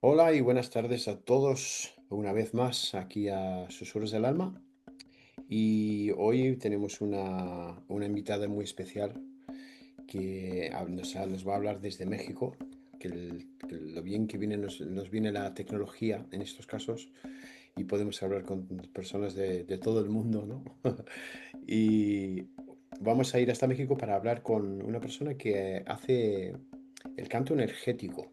Hola y buenas tardes a todos, una vez más aquí a Susurros del Alma. Y hoy tenemos una invitada muy especial que nos va a hablar desde México, que lo bien que nos viene la tecnología en estos casos y podemos hablar con personas de todo el mundo, ¿no? Y vamos a ir hasta México para hablar con una persona que hace el canto energético.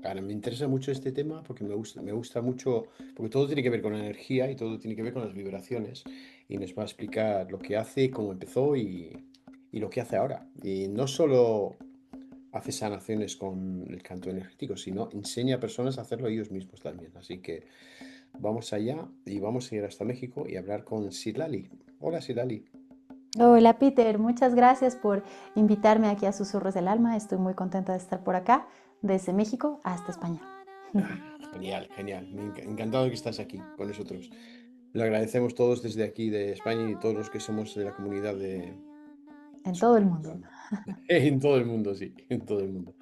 Ahora, me interesa mucho este tema porque me gusta mucho, porque todo tiene que ver con la energía y todo tiene que ver con las vibraciones. Y nos va a explicar lo que hace, cómo empezó y lo que hace ahora. Y no solo hace sanaciones con el canto energético, sino enseña a personas a hacerlo ellos mismos también. Así que vamos allá y vamos a ir hasta México y hablar con Silali. Hola, Silali. Hola Peter, muchas gracias por invitarme aquí a Susurros del Alma. Estoy muy contenta de estar por acá, desde México hasta España. Ah, genial, genial. Encantado que estás aquí con nosotros. Lo agradecemos todos desde aquí de España y todos los que somos de la comunidad de En todo el Susurros del mundo. Alma. En todo el mundo, sí, en todo el mundo.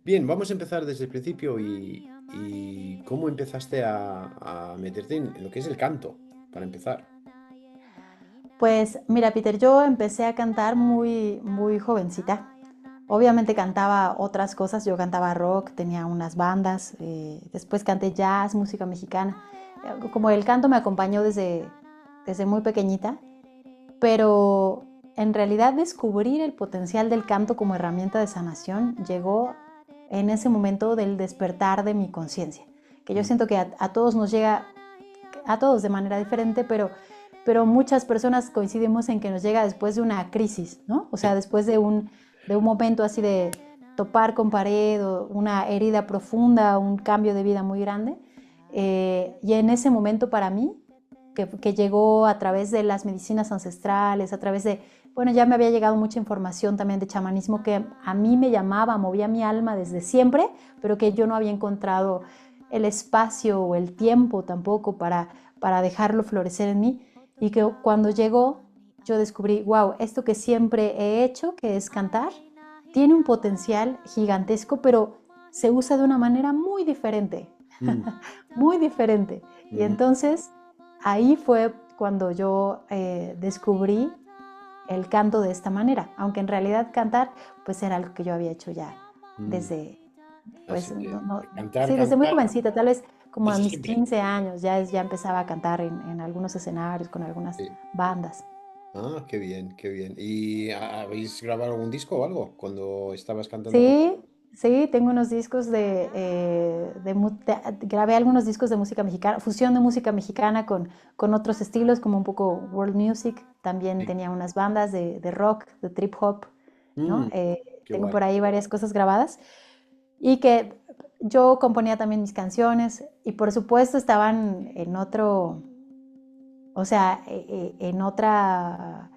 Bien, vamos a empezar desde el principio y cómo empezaste a meterte en lo que es el canto, para empezar. Pues mira Peter, yo empecé a cantar muy jovencita. Obviamente cantaba otras cosas, yo cantaba rock, tenía unas bandas, después canté jazz, música mexicana. Como el canto me acompañó desde muy pequeñita, pero en realidad descubrir el potencial del canto como herramienta de sanación llegó en ese momento del despertar de mi conciencia, que yo Mm, siento que a todos nos llega, a todos de manera diferente, pero muchas personas coincidimos en que nos llega después de una crisis, ¿no? O sea, después de un momento así de topar con pared o una herida profunda, un cambio de vida muy grande. Y en ese momento para mí, que llegó a través de las medicinas ancestrales, a través de, bueno, ya me había llegado mucha información también de chamanismo que a mí me llamaba, movía mi alma desde siempre, pero que yo no había encontrado el espacio o el tiempo tampoco para dejarlo florecer en mí. Y que cuando llegó, yo descubrí, wow, esto que siempre he hecho, que es cantar, tiene un potencial gigantesco, pero se usa de una manera muy diferente, mm, muy diferente. Y mm, entonces ahí fue cuando yo descubrí el canto de esta manera, aunque en realidad cantar pues era algo que yo había hecho ya mm. desde, pues Así que cantar, sí, desde muy cantar, jovencita, tal vez como a desde mis siempre. 15 años ya empezaba a cantar en algunos escenarios con algunas Sí. bandas. Ah, qué bien, qué bien. ¿Y habéis grabado algún disco o algo cuando estabas cantando con... Sí, sí, tengo unos discos grabé algunos discos de música mexicana, fusión de música mexicana con otros estilos, como un poco world music. También Sí. tenía unas bandas de rock, de trip hop, ¿no? Mm, qué Tengo guay. por ahí varias cosas grabadas y que yo componía también mis canciones y por supuesto estaban en otro, o sea, en otra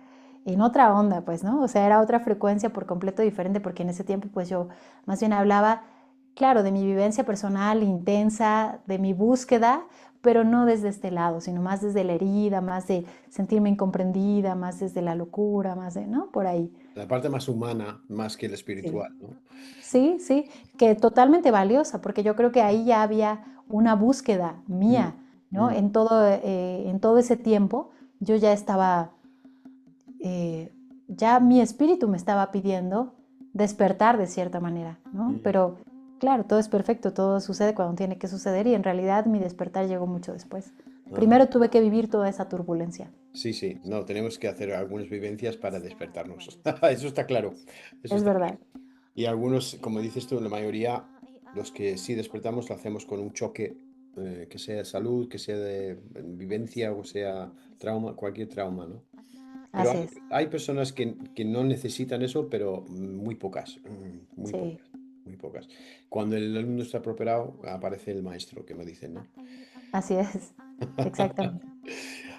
onda, pues, ¿no? O sea, era otra frecuencia por completo diferente, porque en ese tiempo, pues yo más bien hablaba, claro, de mi vivencia personal intensa, de mi búsqueda, pero no desde este lado, sino más desde la herida, más de sentirme incomprendida, más desde la locura, más de, ¿no? Por ahí. La parte más humana, más que el Sí. espiritual, ¿no? Sí, sí, que totalmente valiosa, porque yo creo que ahí ya había una búsqueda Mm, mía, ¿no? mm, En todo ese tiempo yo ya estaba, ya mi espíritu me estaba pidiendo despertar de cierta manera, ¿no? mm. Pero claro, todo es perfecto, todo sucede cuando tiene que suceder y en realidad mi despertar llegó mucho después. Ajá. Primero tuve que vivir toda esa turbulencia, Sí, sí, no, tenemos que hacer algunas vivencias para despertarnos. Eso está claro, eso es está verdad. claro. Y algunos, como dices tú, la mayoría, los que sí despertamos, lo hacemos con un choque, que sea de salud, que sea de vivencia o sea trauma, cualquier trauma, ¿no? Pero Así es, hay personas que no necesitan eso, pero muy pocas, muy sí, pocas, muy pocas. Cuando el alumno está preparado, aparece el maestro, que me dicen, ¿no? así es, exactamente.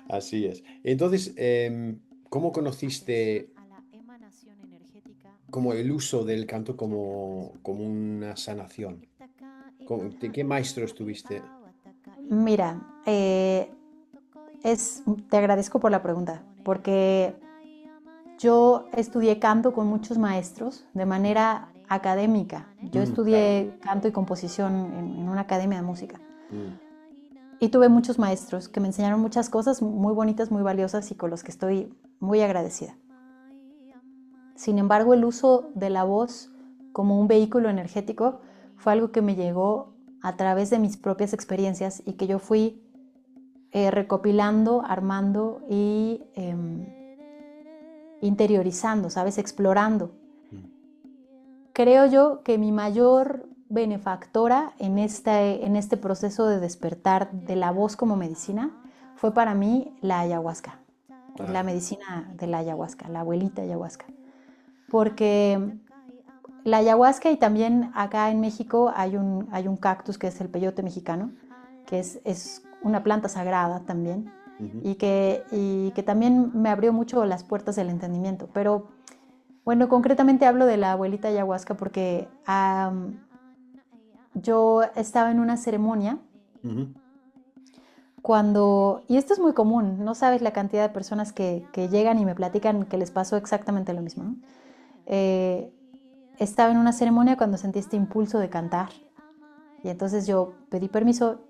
Así es. Entonces, ¿cómo conociste como el uso del canto como una sanación? ¿De qué maestro estuviste? Mira, te agradezco por la pregunta, porque yo estudié canto con muchos maestros de manera académica. Yo Claro. estudié canto y composición en una academia de música. Mm, Y tuve muchos maestros que me enseñaron muchas cosas muy bonitas, muy valiosas y con los que estoy muy agradecida. Sin embargo, el uso de la voz como un vehículo energético fue algo que me llegó a través de mis propias experiencias y que yo fui recopilando, armando y interiorizando, ¿sabes? Explorando. mm, Creo yo que mi mayor benefactora en este proceso de despertar de la voz como medicina fue para mí la ayahuasca, la ah, medicina de la ayahuasca, la abuelita ayahuasca. Porque la ayahuasca y también acá en México hay un cactus que es el peyote mexicano, que es una planta sagrada también ujú, y que también me abrió mucho las puertas del entendimiento. Pero bueno, concretamente hablo de la abuelita ayahuasca porque yo estaba en una ceremonia ujú. y esto es muy común, no sabes la cantidad de personas que llegan y me platican que les pasó exactamente lo mismo, ¿no? Eh, Estaba en una ceremonia cuando sentí este impulso de cantar y entonces yo pedí permiso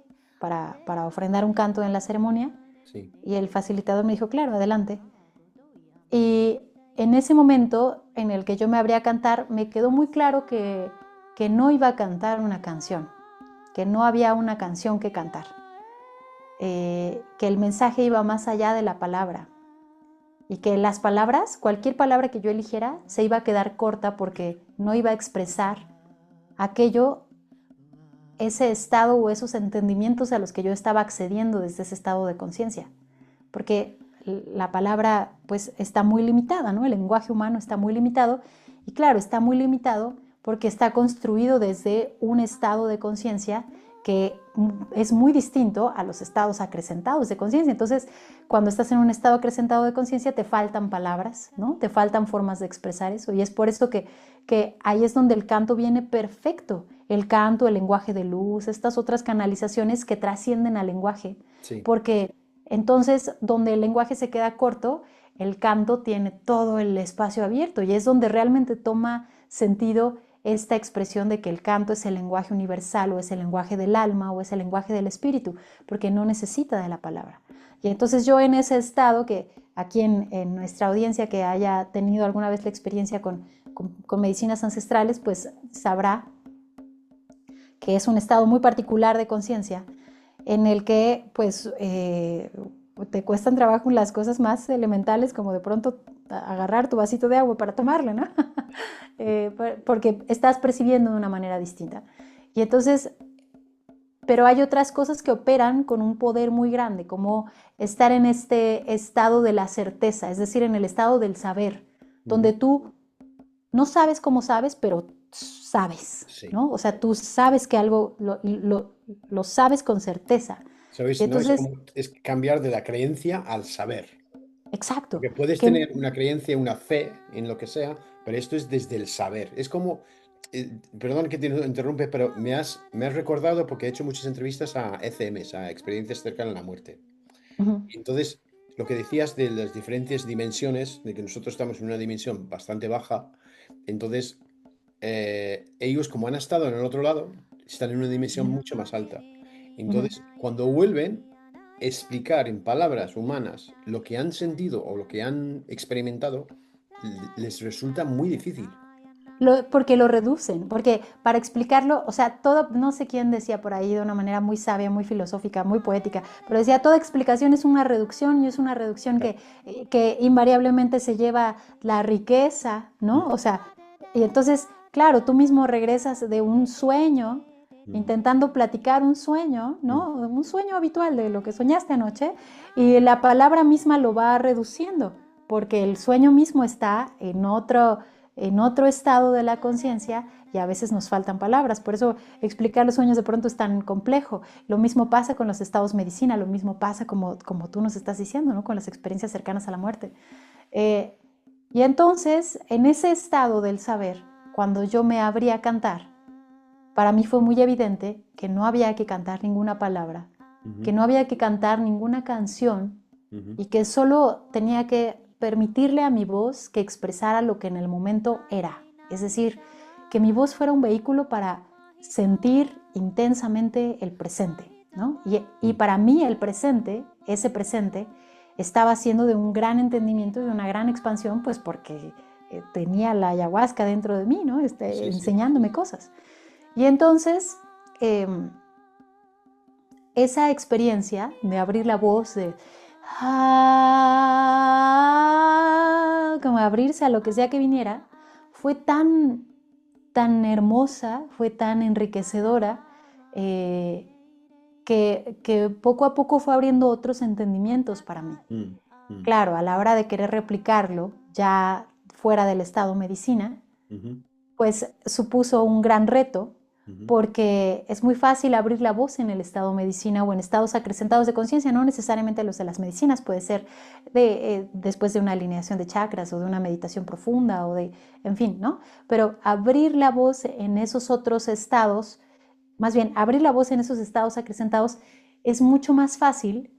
para ofrendar un canto en la ceremonia Sí. y el facilitador me dijo, claro, adelante. Y en ese momento en el que yo me abría a cantar, me quedó muy claro que no iba a cantar una canción, que no había una canción que cantar, que el mensaje iba más allá de la palabra y que las palabras, cualquier palabra que yo eligiera, se iba a quedar corta porque no iba a expresar aquello, ese estado o esos entendimientos a los que yo estaba accediendo desde ese estado de conciencia. Porque la palabra pues está muy limitada, ¿no? El lenguaje humano está muy limitado y claro, está muy limitado porque está construido desde un estado de conciencia que es muy distinto a los estados acrecentados de conciencia. Entonces, cuando estás en un estado acrecentado de conciencia, te faltan palabras, ¿no? Te faltan formas de expresar eso. Y es por esto que ahí es donde el canto viene perfecto. El canto, el lenguaje de luz, estas otras canalizaciones que trascienden al lenguaje. Sí. Porque entonces, donde el lenguaje se queda corto, el canto tiene todo el espacio abierto y es donde realmente toma sentido esta expresión de que el canto es el lenguaje universal o es el lenguaje del alma o es el lenguaje del espíritu, porque no necesita de la palabra. Y entonces yo en ese estado, que aquí en nuestra audiencia que haya tenido alguna vez la experiencia con medicinas ancestrales, pues sabrá que es un estado muy particular de conciencia en el que pues te cuestan trabajo las cosas más elementales como de pronto agarrar tu vasito de agua para tomarla, ¿no? Porque estás percibiendo de una manera distinta. Y entonces, pero hay otras cosas que operan con un poder muy grande, como estar en este estado de la certeza, es decir, en el estado del saber, Ujú. donde tú no sabes cómo sabes, pero sabes, Sí. ¿no? O sea, tú sabes que algo lo sabes con certeza. Y ¿Sabes? No es entonces, como es cambiar de la creencia al saber. exacto, Porque puedes que tener una creencia, una fe en lo que sea, pero esto es desde el saber. Es como, perdón que te interrumpe, pero me has recordado porque he hecho muchas entrevistas a ECMs, a experiencias cercanas a la muerte. uh-huh, Y entonces, lo que decías de las diferentes dimensiones, de que nosotros estamos en una dimensión bastante baja, entonces ellos como han estado en el otro lado, están en una dimensión mucho más alta. uh-huh. Entonces, cuando vuelven, explicar en palabras humanas lo que han sentido o lo que han experimentado, les resulta muy difícil. Porque lo reducen, porque para explicarlo, o sea, todo, no sé quién decía por ahí de una manera muy sabia, muy filosófica, muy poética, pero decía, toda explicación es una reducción y es una reducción Claro. que invariablemente se lleva la riqueza, ¿no? Mm, O sea, y entonces, claro, tú mismo regresas de un sueño, mm, intentando platicar un sueño, mm. ¿no? Un sueño habitual de lo que soñaste anoche, y la palabra misma lo va reduciendo, porque el sueño mismo está en otro estado de la conciencia y a veces nos faltan palabras. Por eso explicar los sueños de pronto es tan complejo. Lo mismo pasa con los estados medicina, lo mismo pasa como tú nos estás diciendo, ¿no? Con las experiencias cercanas a la muerte. Eh, y entonces, en ese estado del saber, cuando yo me abrí a cantar, para mí fue muy evidente que no había que cantar ninguna palabra, que Ujú, no había que cantar ninguna canción ujú. y que solo tenía que permitirle a mi voz que expresara lo que en el momento era. Es decir, que mi voz fuera un vehículo para sentir intensamente el presente, ¿no? Y para mí el presente, ese presente, estaba siendo de un gran entendimiento y de una gran expansión, pues porque tenía la ayahuasca dentro de mí, ¿no? Sí, sí. Enseñándome cosas. Y entonces, esa experiencia de abrir la voz, de como abrirse a lo que sea que viniera, fue tan hermosa, fue tan enriquecedora, que poco a poco fue abriendo otros entendimientos para mí. Mm, mm, Claro, a la hora de querer replicarlo, ya fuera del estado medicina, ujú, pues supuso un gran reto, ujú. porque es muy fácil abrir la voz en el estado medicina o en estados acrecentados de conciencia, no necesariamente los de las medicinas, puede ser después de una alineación de chakras o de una meditación profunda o de, en fin, ¿no? Pero abrir la voz en esos otros estados, más bien abrir la voz en esos estados acrecentados es mucho más fácil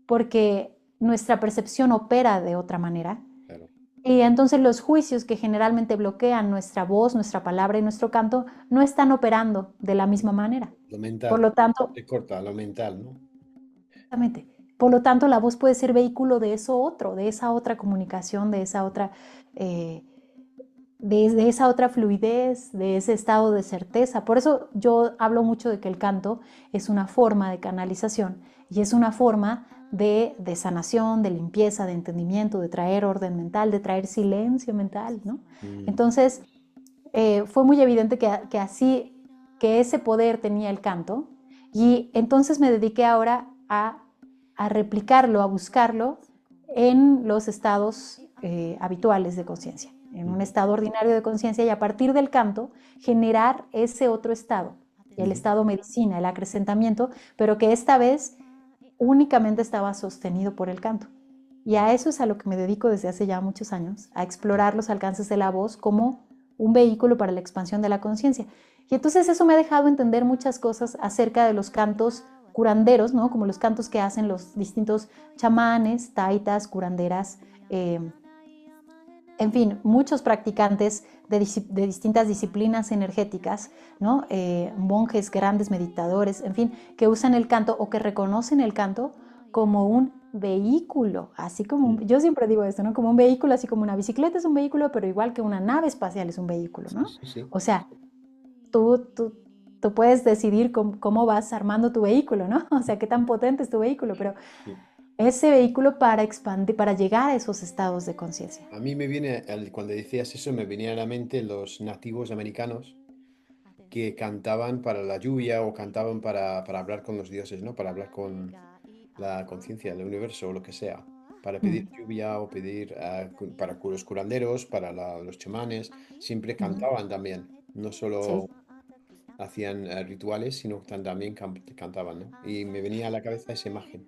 porque nuestra percepción opera de otra manera. Claro. Y entonces los juicios que generalmente bloquean nuestra voz, nuestra palabra y nuestro canto no están operando de la misma manera. Lo Por mental. lo tanto, Te corta lo mental, ¿no? exactamente, por lo tanto la voz puede ser vehículo de eso otro, de esa otra comunicación, de esa otra, eh, de esa otra fluidez, de ese estado de certeza. Por eso yo hablo mucho de que el canto es una forma de canalización y es una forma de sanación, de limpieza, de entendimiento, de traer orden mental, de traer silencio mental, ¿no? Mm, Entonces, fue muy evidente que ese poder tenía el canto, y entonces me dediqué ahora a replicarlo, a buscarlo en los estados habituales de conciencia, en un ujú, estado ordinario de conciencia, y a partir del canto generar ese otro estado, el ujú. estado medicina, el acrecentamiento, pero que esta vez únicamente estaba sostenido por el canto. Y a eso es a lo que me dedico desde hace ya muchos años, a explorar los alcances de la voz como un vehículo para la expansión de la conciencia. Y entonces eso me ha dejado entender muchas cosas acerca de los cantos curanderos, ¿no? Como los cantos que hacen los distintos chamanes, taitas, curanderas, eh, en fin, muchos practicantes de distintas disciplinas energéticas, ¿no? Monjes, grandes meditadores, en fin, que usan el canto o que reconocen el canto como un vehículo, así como, Mm. yo siempre digo esto, ¿no? Como un vehículo, así como una bicicleta es un vehículo, pero igual que una nave espacial es un vehículo, Sí, ¿no? sí, sí. O sea, tú, tú, tú puedes decidir cómo vas armando tu vehículo, ¿no? O sea, qué tan potente es tu vehículo, pero Sí. ese vehículo para expandir, para llegar a esos estados de conciencia. A mí me viene, cuando decías eso, me venían a la mente los nativos americanos que cantaban para la lluvia o cantaban para hablar con los dioses, ¿no? Para hablar con la conciencia del universo o lo que sea. Para pedir Mm, lluvia o pedir para los curanderos, para los chamanes, siempre ujú. cantaban también. No solo Sí. hacían rituales, sino que también cantaban, ¿no? Y me venía a la cabeza esa imagen.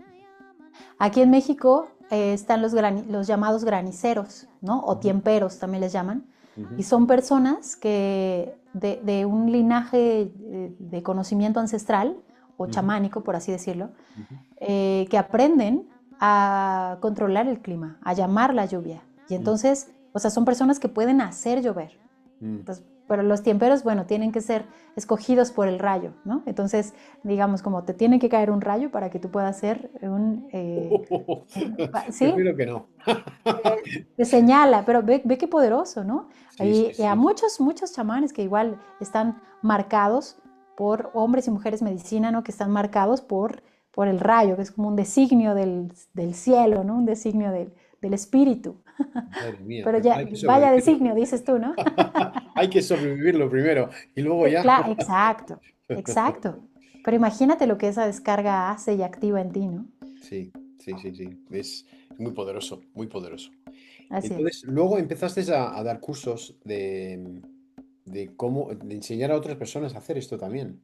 Aquí en México están los llamados graniceros, ¿no? O Ujú, tiemperos también les llaman. Y ujú, son personas que de un linaje de conocimiento ancestral o ujú, chamánico, por así decirlo, ujú. que aprenden a controlar el clima, a llamar la lluvia. Y Mm, entonces, o sea, son personas que pueden hacer llover. mm. Entonces, pero los tiemperos, bueno, tienen que ser escogidos por el rayo, ¿no? Entonces, digamos, como te tiene que caer un rayo para que tú puedas ser ¿sí? Prefiero que no. Te señala, pero ve qué poderoso, ¿no? Sí, sí, Y a sí. muchos chamanes que igual están marcados por hombres y mujeres medicina, ¿no? Que están marcados por el rayo, que es como un designio del cielo, ¿no? Un designio del espíritu. Madre mía, Pero pero ya, hay que vaya sobrevivirlo. designio, dices tú, ¿no? Hay que sobrevivirlo primero y luego ya. Claro, exacto, exacto. Pero imagínate lo que esa descarga hace y activa en ti, ¿no? Sí, sí, sí, sí. Es muy poderoso, muy poderoso. Así es. Entonces, luego empezaste a dar cursos de cómo, de enseñar a otras personas a hacer esto también.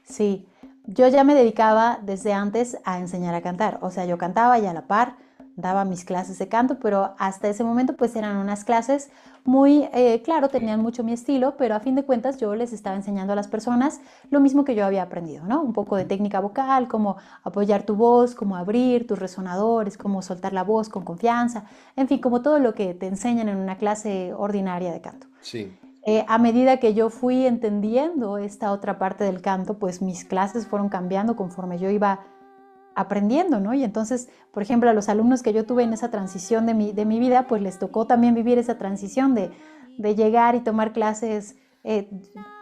Sí, yo ya me dedicaba desde antes a enseñar a cantar, o sea, yo cantaba y a la par daba mis clases de canto, pero hasta ese momento pues eran unas clases muy, claro, tenían mucho mi estilo, pero a fin de cuentas yo les estaba enseñando a las personas lo mismo que yo había aprendido, ¿no? Un poco de técnica vocal, cómo apoyar tu voz, cómo abrir tus resonadores, cómo soltar la voz con confianza, en fin, como todo lo que te enseñan en una clase ordinaria de canto. Sí. A medida que yo fui entendiendo esta otra parte del canto, pues mis clases fueron cambiando conforme yo iba aprendiendo, ¿no? Y entonces, por ejemplo, a los alumnos que yo tuve en esa transición de mi vida, pues les tocó también vivir esa transición de llegar y tomar clases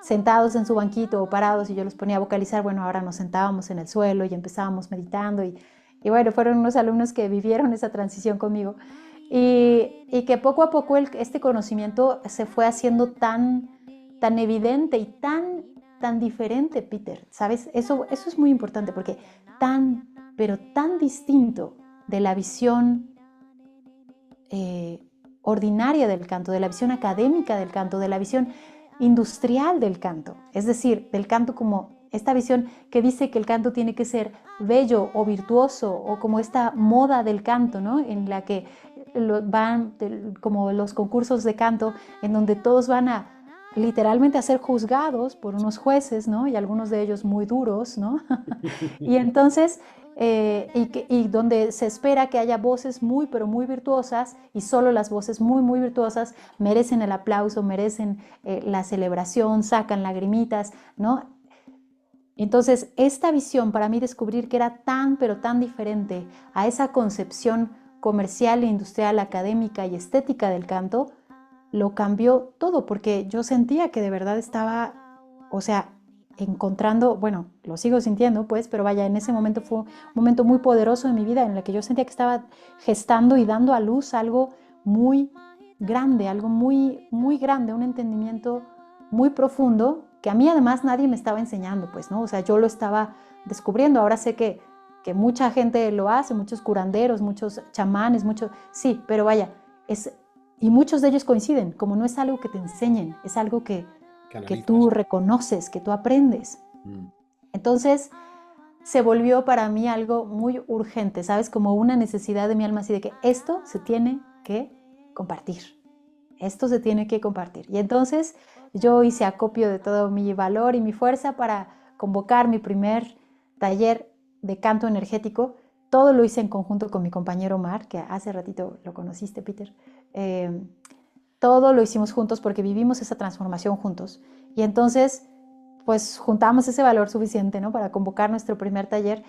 sentados en su banquito o parados, y yo los ponía a vocalizar. Bueno, ahora nos sentábamos en el suelo y empezábamos meditando, y bueno, fueron unos alumnos que vivieron esa transición conmigo, y que poco a poco este conocimiento se fue haciendo tan evidente y tan diferente, Peter, ¿sabes? Eso es muy importante, porque pero tan distinto de la visión ordinaria del canto, de la visión académica del canto, de la visión industrial del canto, es decir, del canto como esta visión que dice que el canto tiene que ser bello o virtuoso, o como esta moda del canto, ¿no? En la que van como los concursos de canto, en donde todos van a literalmente a ser juzgados por unos jueces, ¿no? Y algunos de ellos muy duros, ¿no? Y entonces, y donde se espera que haya voces muy, pero muy virtuosas, y solo las voces muy, muy virtuosas merecen el aplauso, merecen la celebración, sacan lagrimitas, ¿no? Entonces, esta visión, para mí, descubrir que era tan, pero tan diferente a esa concepción comercial e industrial, académica y estética del canto, lo cambió todo, porque yo sentía que de verdad estaba, o sea, encontrando, bueno, lo sigo sintiendo, pues, pero vaya, en ese momento fue un momento muy poderoso de mi vida, en el que yo sentía que estaba gestando y dando a luz algo muy grande, algo muy, muy grande, un entendimiento muy profundo, que a mí además nadie me estaba enseñando, pues, ¿no? O sea, yo lo estaba descubriendo. Ahora sé que mucha gente lo hace, muchos curanderos, muchos chamanes, sí, pero vaya, y muchos de ellos coinciden, como no es algo que te enseñen, es algo que tú Canalizas. reconoces, que tú aprendes. Mm. Entonces se volvió para mí algo muy urgente, ¿sabes? Como una necesidad de mi alma, así de que esto se tiene que compartir. Esto se tiene que compartir. Y entonces yo hice acopio de todo mi valor y mi fuerza para convocar mi primer taller de canto energético. Todo lo hice en conjunto con mi compañero Omar, que hace ratito lo conociste, Peter. Todo lo hicimos juntos porque vivimos esa transformación juntos. Y entonces, pues juntamos ese valor suficiente, ¿no? Para convocar nuestro primer taller.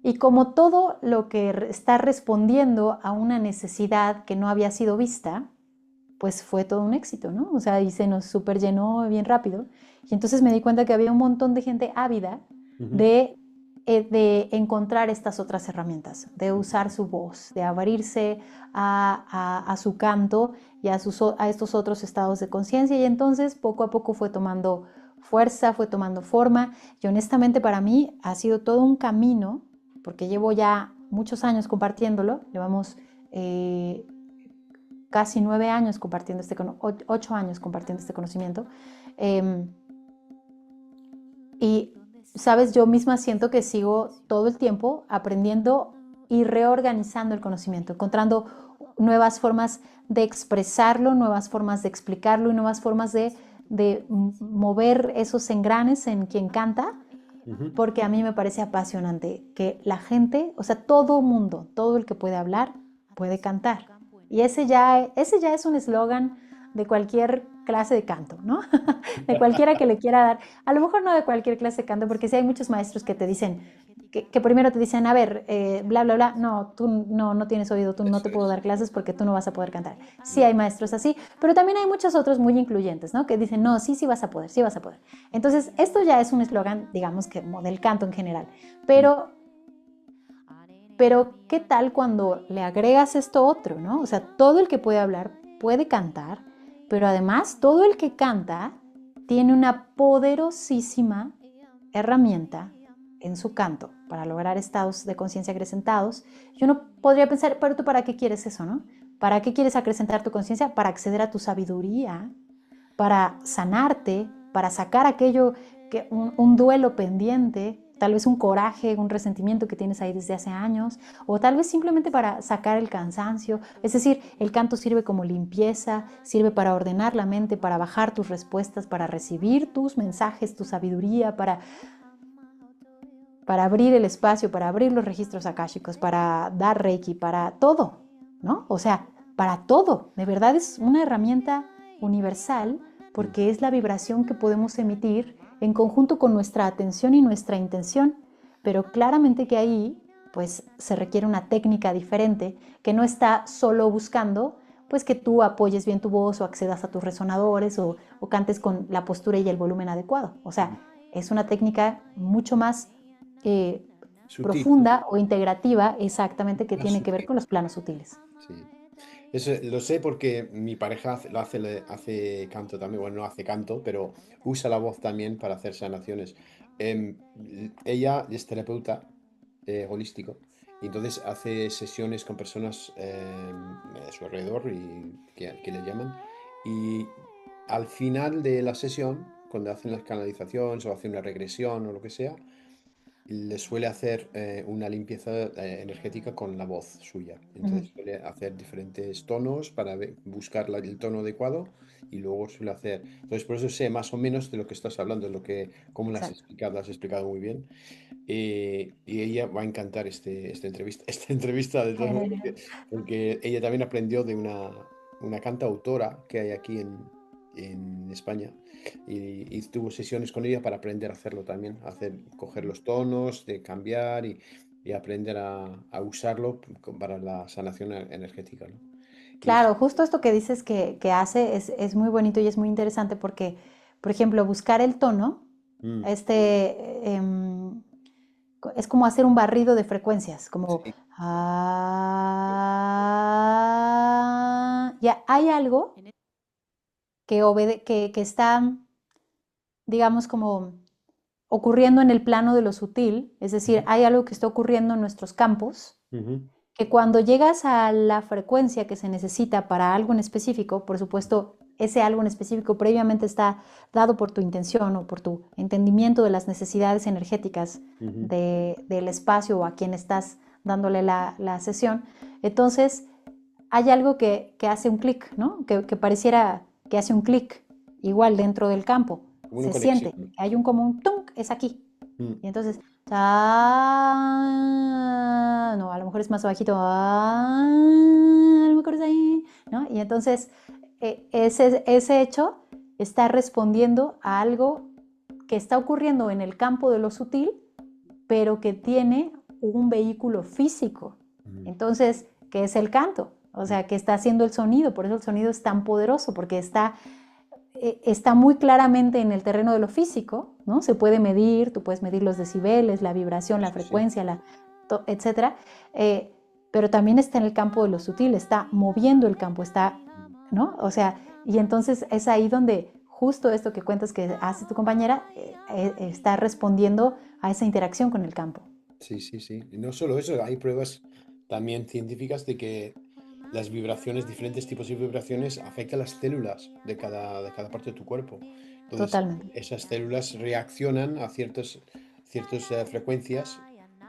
Y como todo lo que está respondiendo a una necesidad que no había sido vista, pues fue todo un éxito, ¿no? O sea, y se nos súper llenó bien rápido. Y entonces me di cuenta que había un montón de gente ávida Ujú. de encontrar estas otras herramientas, de usar su voz, de abrirse a su canto y a estos otros estados de conciencia. Y entonces poco a poco fue tomando fuerza, fue tomando forma. Y honestamente, para mí ha sido todo un camino, porque llevo ya muchos años compartiéndolo. Llevamos casi 9 años compartiendo 8 años compartiendo este conocimiento. Eh, y, sabes, yo misma siento que sigo todo el tiempo aprendiendo y reorganizando el conocimiento, encontrando nuevas formas de expresarlo, nuevas formas de explicarlo, y nuevas formas de mover esos engranes en quien canta, Ujú. porque a mí me parece apasionante que la gente, o sea, todo mundo, todo el que puede hablar, puede cantar. Y ese ya es un eslogan de cualquier clase de canto, ¿no? De cualquiera que le quiera dar. A lo mejor no de cualquier clase de canto, porque sí hay muchos maestros que te dicen, que primero te dicen, a ver, bla, bla, bla, no, tú no tienes oído, tú no Eso te puedo es. dar clases porque tú no vas a poder cantar. Sí Mm. hay maestros así, pero también hay muchos otros muy incluyentes, ¿no? Que dicen, no, sí, sí vas a poder, sí vas a poder. Entonces, esto ya es un eslogan, digamos, que del canto en general. Mm. Pero, ¿qué tal cuando le agregas esto otro, ¿no? O sea, todo el que puede hablar puede cantar, pero además todo el que canta tiene una poderosísima herramienta en su canto para lograr estados de conciencia acrecentados. Yo no podría pensar, pero tú, ¿para qué quieres eso, no? ¿Para qué quieres acrecentar tu conciencia? Para acceder a tu sabiduría, para sanarte, para sacar aquello, un duelo pendiente, tal vez un coraje, un resentimiento que tienes ahí desde hace años, o tal vez simplemente para sacar el cansancio. Es decir, el canto sirve como limpieza, sirve para ordenar la mente, para bajar tus respuestas, para recibir tus mensajes, tu sabiduría, para abrir el espacio, para abrir los registros akáshicos, para dar reiki, para todo, ¿no? O sea, para todo. De verdad es una herramienta universal porque es la vibración que podemos emitir en conjunto con nuestra atención y nuestra intención, pero claramente que ahí pues se requiere una técnica diferente que no está solo buscando pues que tú apoyes bien tu voz o accedas a tus resonadores o cantes con la postura y el volumen adecuado. O sea, es una técnica mucho más Sutil, ¿no? profunda o integrativa, exactamente, que Más tiene que ver sutil. con los planos sutiles. Sí. Eso lo sé porque mi pareja hace canto también. Bueno, no hace canto, pero usa la voz también para hacer sanaciones. Em, Ella es terapeuta holístico y entonces hace sesiones con personas a su alrededor y que le llaman. Y al final de la sesión, cuando hacen las canalizaciones o hacen una regresión o lo que sea, le suele hacer una limpieza energética con la voz suya. Ujú. Entonces suele hacer diferentes tonos para buscar el tono adecuado y luego suele hacer. Entonces por eso sé más o menos de lo que estás hablando, de lo que, cómo Exacto. lo has explicado muy bien. Y ella va a encantar esta entrevista, esta entrevista de todos modos, porque ella también aprendió de una cantautora que hay aquí en España y tuvo sesiones con ella para aprender a hacerlo también, coger los tonos, de cambiar y aprender a usarlo para la sanación energética, ¿no? Y es, Claro, justo esto que dices que hace es muy bonito y es muy interesante porque, por ejemplo, buscar el tono, mm, este, es como hacer un barrido de frecuencias, como sí, ya hay algo que está, digamos, como ocurriendo en el plano de lo sutil, es decir, ujú, hay algo que está ocurriendo en nuestros campos ujú, que cuando llegas a la frecuencia que se necesita para algo en específico, por supuesto, ese algo en específico previamente está dado por tu intención o por tu entendimiento de las necesidades energéticas ujú, del espacio o a quien estás dándole la sesión. Entonces, hay algo que hace un clic, ¿no? Que pareciera que hace un clic igual dentro del campo. como una Se conexión. siente, hay un común, ¡tunk! Es aquí. Mm, Y entonces, no, a lo mejor es más bajito, a lo mejor es ahí, ¿no? Y entonces ese hecho está respondiendo a algo que está ocurriendo en el campo de lo sutil, pero que tiene un vehículo físico. mm, Entonces, ¿qué es el canto? O mm, sea, ¿qué está haciendo el sonido? Por eso el sonido es tan poderoso, porque está muy claramente en el terreno de lo físico, ¿no? Se puede medir, tú puedes medir los decibeles, la vibración, la sí, sí. frecuencia, etcétera, pero también está en el campo de lo sutil, está moviendo el campo, Mm, ¿no? O sea, y entonces es ahí donde justo esto que cuentas que hace tu compañera está respondiendo a esa interacción con el campo. sí, sí, sí. Y no solo eso, hay pruebas también científicas de que las vibraciones, diferentes tipos de vibraciones, afectan las células de cada parte de tu cuerpo. Entonces, Totalmente. esas células reaccionan a ciertas frecuencias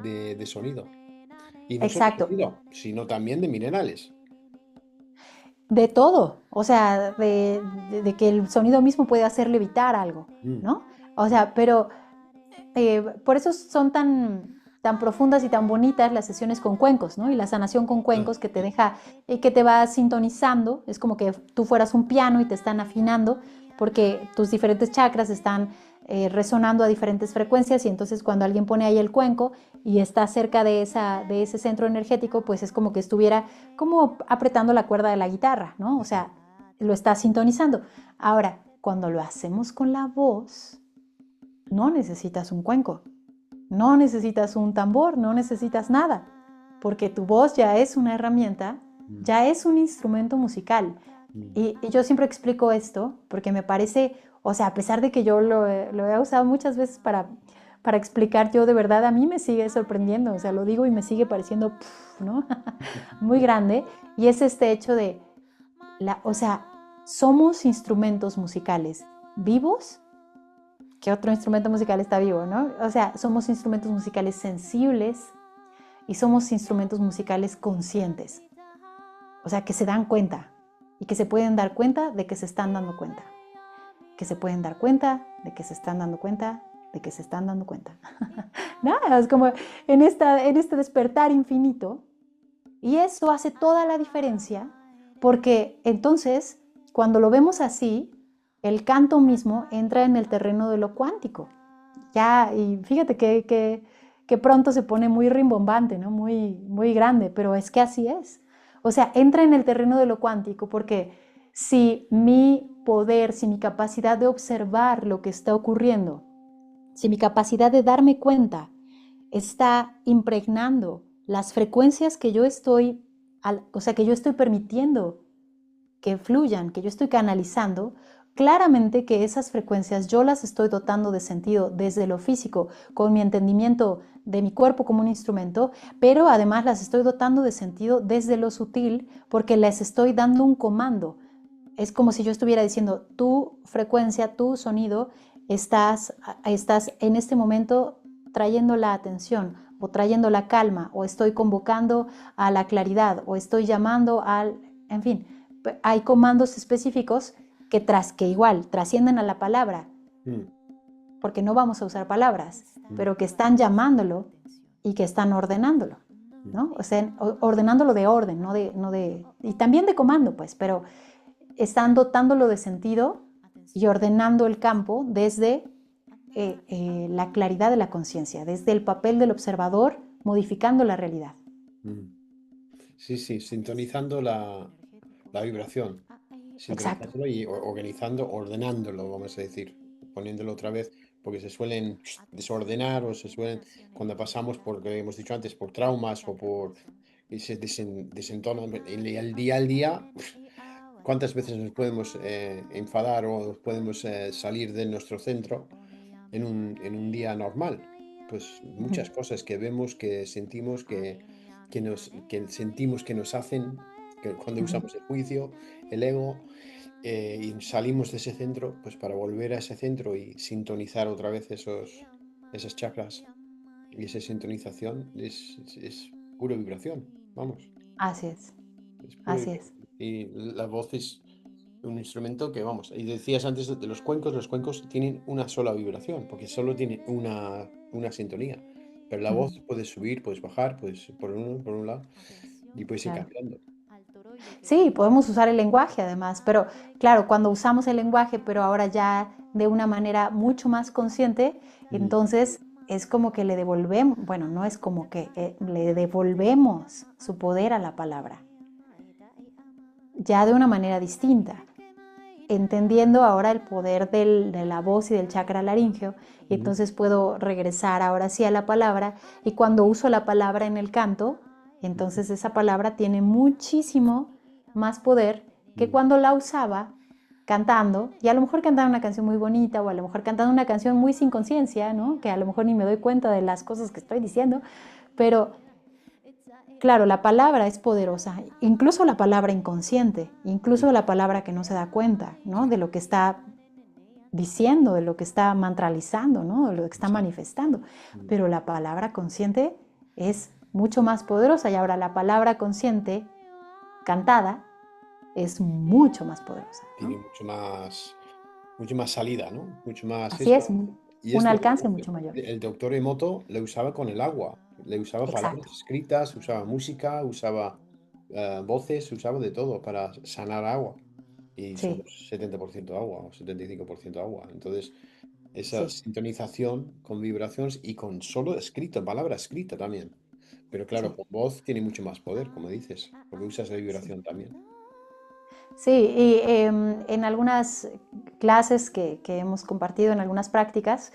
de sonido. Y no solo Exacto. sonido, sino también de minerales. De todo, o sea, de que el sonido mismo puede hacer levitar algo, Mm, ¿no? O sea, pero por eso son tan profundas y tan bonitas las sesiones con cuencos, ¿no? Y la sanación con ah, cuencos que te sí, deja y que te va sintonizando, es como que tú fueras un piano y te están afinando porque tus diferentes chakras están resonando a diferentes frecuencias y entonces cuando alguien pone ahí el cuenco y está cerca de ese centro energético, pues es como que estuviera como apretando la cuerda de la guitarra, ¿no? O sea, lo está sintonizando. Ahora, cuando lo hacemos con la voz, no necesitas un cuenco, no necesitas un tambor, no necesitas nada, porque tu voz ya es una herramienta, mm, ya es un instrumento musical. mm, Y yo siempre explico esto porque me parece, o sea, a pesar de que yo lo he usado muchas veces para explicar, yo de verdad a mí me sigue sorprendiendo, o sea, lo digo y me sigue pareciendo, ¿no? Muy grande. Y es este hecho de, o sea, somos instrumentos musicales vivos. ¿Qué otro instrumento musical está vivo, no? O sea, somos instrumentos musicales sensibles y somos instrumentos musicales conscientes. O sea, que se dan cuenta y que se pueden dar cuenta de que se están dando cuenta. Que se pueden dar cuenta de que se están dando cuenta de que se están dando cuenta. ¿No? Es como en este despertar infinito. Y eso hace toda la diferencia porque entonces, cuando lo vemos así, el canto mismo entra en el terreno de lo cuántico. Ya, y fíjate que pronto se pone muy rimbombante, ¿no? Muy, muy grande, pero es que así es. O sea, entra en el terreno de lo cuántico porque si mi poder, si mi capacidad de observar lo que está ocurriendo, si mi capacidad de darme cuenta está impregnando las frecuencias que yo estoy, o sea, que yo estoy permitiendo que fluyan, que yo estoy canalizando, claramente que esas frecuencias yo las estoy dotando de sentido desde lo físico, con mi entendimiento de mi cuerpo como un instrumento, pero además las estoy dotando de sentido desde lo sutil porque les estoy dando un comando. Es como si yo estuviera diciendo, tu frecuencia, tu sonido, estás en este momento trayendo la atención o trayendo la calma o estoy convocando a la claridad o estoy llamando al, en fin, hay comandos específicos que igual trascienden a la palabra, Mm, porque no vamos a usar palabras, mm, pero que están llamándolo y que están ordenándolo, mm, ¿no? O sea, ordenándolo de orden, no de, y también de comando, pues, pero están dotándolo de sentido y ordenando el campo desde la claridad de la conciencia, desde el papel del observador, modificando la realidad. mm. Sí, sí, sintonizando la vibración, Exacto. sintonizándolo y organizando, ordenándolo, vamos a decir, poniéndolo otra vez, porque se suelen desordenar o se suelen, cuando pasamos por, lo que hemos dicho antes, por traumas o por ese desentono, en el día al día, ¿cuántas veces nos podemos enfadar o nos podemos salir de nuestro centro en un día normal? Pues muchas cosas que vemos, que sentimos, que sentimos que nos hacen, que cuando usamos el juicio, el ego, y salimos de ese centro, pues para volver a ese centro y sintonizar otra vez esas chakras y esa sintonización es pura vibración, vamos. Así es, Es pura así es. vibración. Y la voz es un instrumento que, vamos, y decías antes de los cuencos tienen una sola vibración, porque solo tienen una sintonía. Pero la voz puedes subir, puedes bajar, puedes por un lado, y puedes ir Claro. cambiando. Sí, podemos usar el lenguaje además, pero claro, cuando usamos el lenguaje, pero ahora ya de una manera mucho más consciente, Mm, entonces es como que le devolvemos, bueno, no es como que le devolvemos su poder a la palabra, ya de una manera distinta, entendiendo ahora el poder de la voz y del chakra laríngeo, y ujú, entonces puedo regresar ahora sí a la palabra, y cuando uso la palabra en el canto, ujú, entonces esa palabra tiene muchísimo más poder que mm, cuando la usaba cantando, y a lo mejor cantando una canción muy bonita, o a lo mejor cantando una canción muy sin conciencia, ¿no? Que a lo mejor ni me doy cuenta de las cosas que estoy diciendo, pero claro, la palabra es poderosa, incluso la palabra inconsciente, mm, incluso la palabra que no se da cuenta, ¿no? sí, De lo que está diciendo, de lo que está mantralizando, ¿no? De lo que está exacto, manifestando. mm, Pero la palabra consciente es mucho más poderosa y ahora la palabra consciente cantada es mucho más poderosa, ¿no? tiene mucho más salida, ¿no? Mucho más Así es, esto. Y un es lo que alcance mucho mayor. el doctor Emoto le usaba con el agua, le usaba palabras Exacto. escritas, usaba música, usaba voces, usaba de todo para sanar agua. Y Sí, somos 70% agua o 75% agua. Entonces, esa sí, sintonización con vibraciones y con solo escrito, palabra escrita también. Pero claro, sí. con voz tiene mucho más poder, como dices, porque usas la Sí. vibración también. Sí, y en algunas clases que hemos compartido, en algunas prácticas,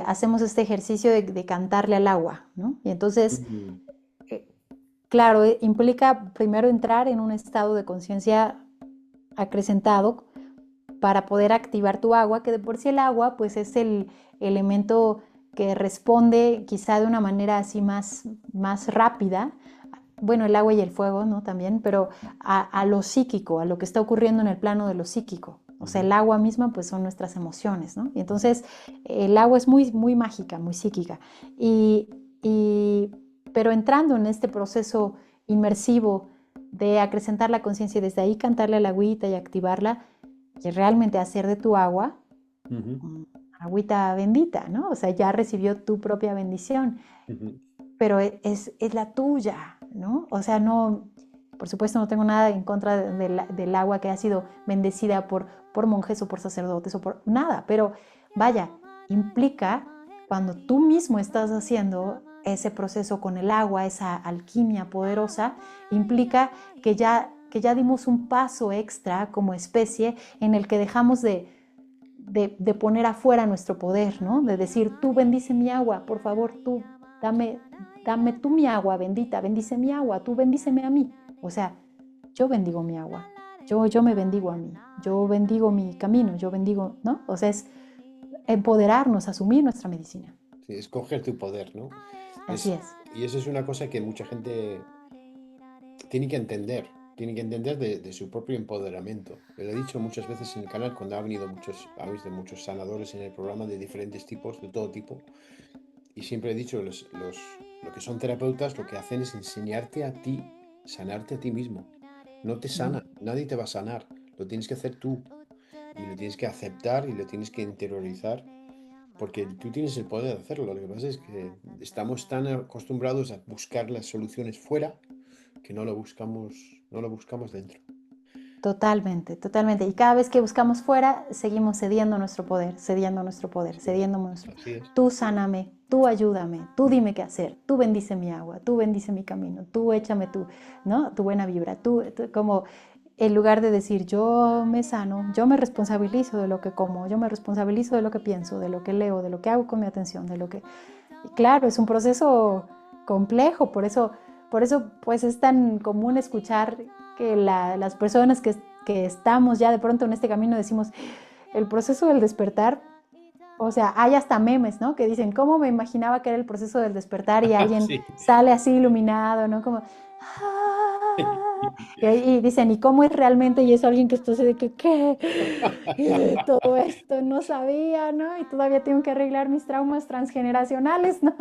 hacemos este ejercicio de cantarle al agua, ¿no? Y entonces, Mm, eh, claro, implica primero entrar en un estado de conciencia acrecentado para poder activar tu agua, que de por sí el agua pues es el elemento que responde quizá de una manera así más rápida, bueno, el agua y el fuego, ¿no? También, pero a lo psíquico, a lo que está ocurriendo en el plano de lo psíquico. O sea, ujú, el agua misma pues son nuestras emociones, ¿no? Y ujú, entonces el agua es muy, muy mágica, muy psíquica. Y, y, pero entrando en este proceso inmersivo de acrecentar la conciencia y desde ahí cantarle a la agüita y activarla, y realmente hacer de tu agua ujú, agüita bendita, ¿no? O sea, ya recibió tu propia bendición, ujú. pero es la tuya, ¿no? O sea, no, Por supuesto, no tengo nada en contra del agua que ha sido bendecida por monjes o por sacerdotes o por nada, pero vaya, implica cuando tú mismo estás haciendo ese proceso con el agua, esa alquimia poderosa, implica que ya dimos un paso extra como especie en el que dejamos de poner afuera nuestro poder, ¿no? De decir, tú bendice mi agua, por favor, tú dame tú mi agua bendita, bendice mi agua, tú bendíceme a mí. O sea, yo bendigo mi agua, yo me bendigo a mí, yo bendigo mi camino, yo bendigo, ¿no? O sea, es empoderarnos, asumir nuestra medicina. Sí, escoger tu poder, ¿no? Así Es, es. y eso es una cosa que mucha gente tiene que entender de su propio empoderamiento. Lo he dicho muchas veces en el canal cuando ha habido muchos sanadores en el programa de diferentes tipos, de todo tipo, y siempre he dicho, lo que son terapeutas lo que hacen es enseñarte a ti, sanarte a ti mismo. No te Ujú. sana, nadie te va a sanar, lo tienes que hacer tú, y lo tienes que aceptar y lo tienes que interiorizar porque tú tienes el poder de hacerlo. Lo que pasa es que estamos tan acostumbrados a buscar las soluciones fuera que no lo buscamos dentro. Totalmente, totalmente. Y cada vez que buscamos fuera, seguimos cediendo nuestro poder, cediendo nuestro poder, Sí, cediendo nuestro. así es. Tú sáname, tú ayúdame, tú dime qué hacer, tú bendice mi agua, tú bendice mi camino, tú échame tú, ¿no? Tu buena vibra, como en lugar de decir yo me sano, yo me responsabilizo de lo que como, yo me responsabilizo de lo que pienso, de lo que leo, de lo que hago con mi atención, de lo que... Y claro, es un proceso complejo, por eso pues es tan común escuchar que las personas que estamos ya de pronto en este camino decimos, el proceso del despertar, o sea, hay hasta memes, ¿no? Que dicen, ¿cómo me imaginaba que era el proceso del despertar? Y alguien Sí. sale así iluminado, ¿no? Como... "Ah", y dicen, ¿y cómo es realmente? Y es alguien que está así de que, ¿qué? Y de todo esto no sabía, ¿no? Y todavía tengo que arreglar mis traumas transgeneracionales, ¿no?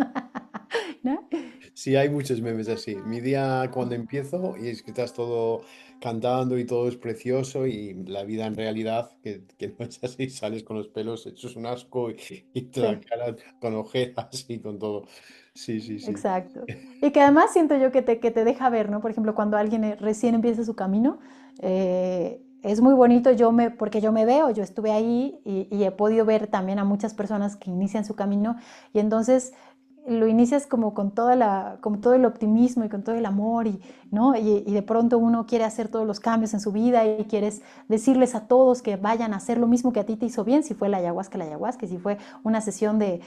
¿No? Sí, hay muchos memes así. Mi día cuando empiezo y es que estás todo cantando y todo es precioso y la vida en realidad que no es así, sales con los pelos hechos un asco y toda la Sí. cara con ojeras y con todo. Sí, sí, sí. Exacto. Y que además siento yo que te deja ver, ¿no? Por ejemplo, cuando alguien recién empieza su camino, es muy bonito porque yo me veo, yo estuve ahí y he podido ver también a muchas personas que inician su camino y entonces lo inicias como con todo el optimismo y con todo el amor ¿no? Y de pronto uno quiere hacer todos los cambios en su vida y quieres decirles a todos que vayan a hacer lo mismo que a ti te hizo bien, si fue la ayahuasca, si fue una sesión de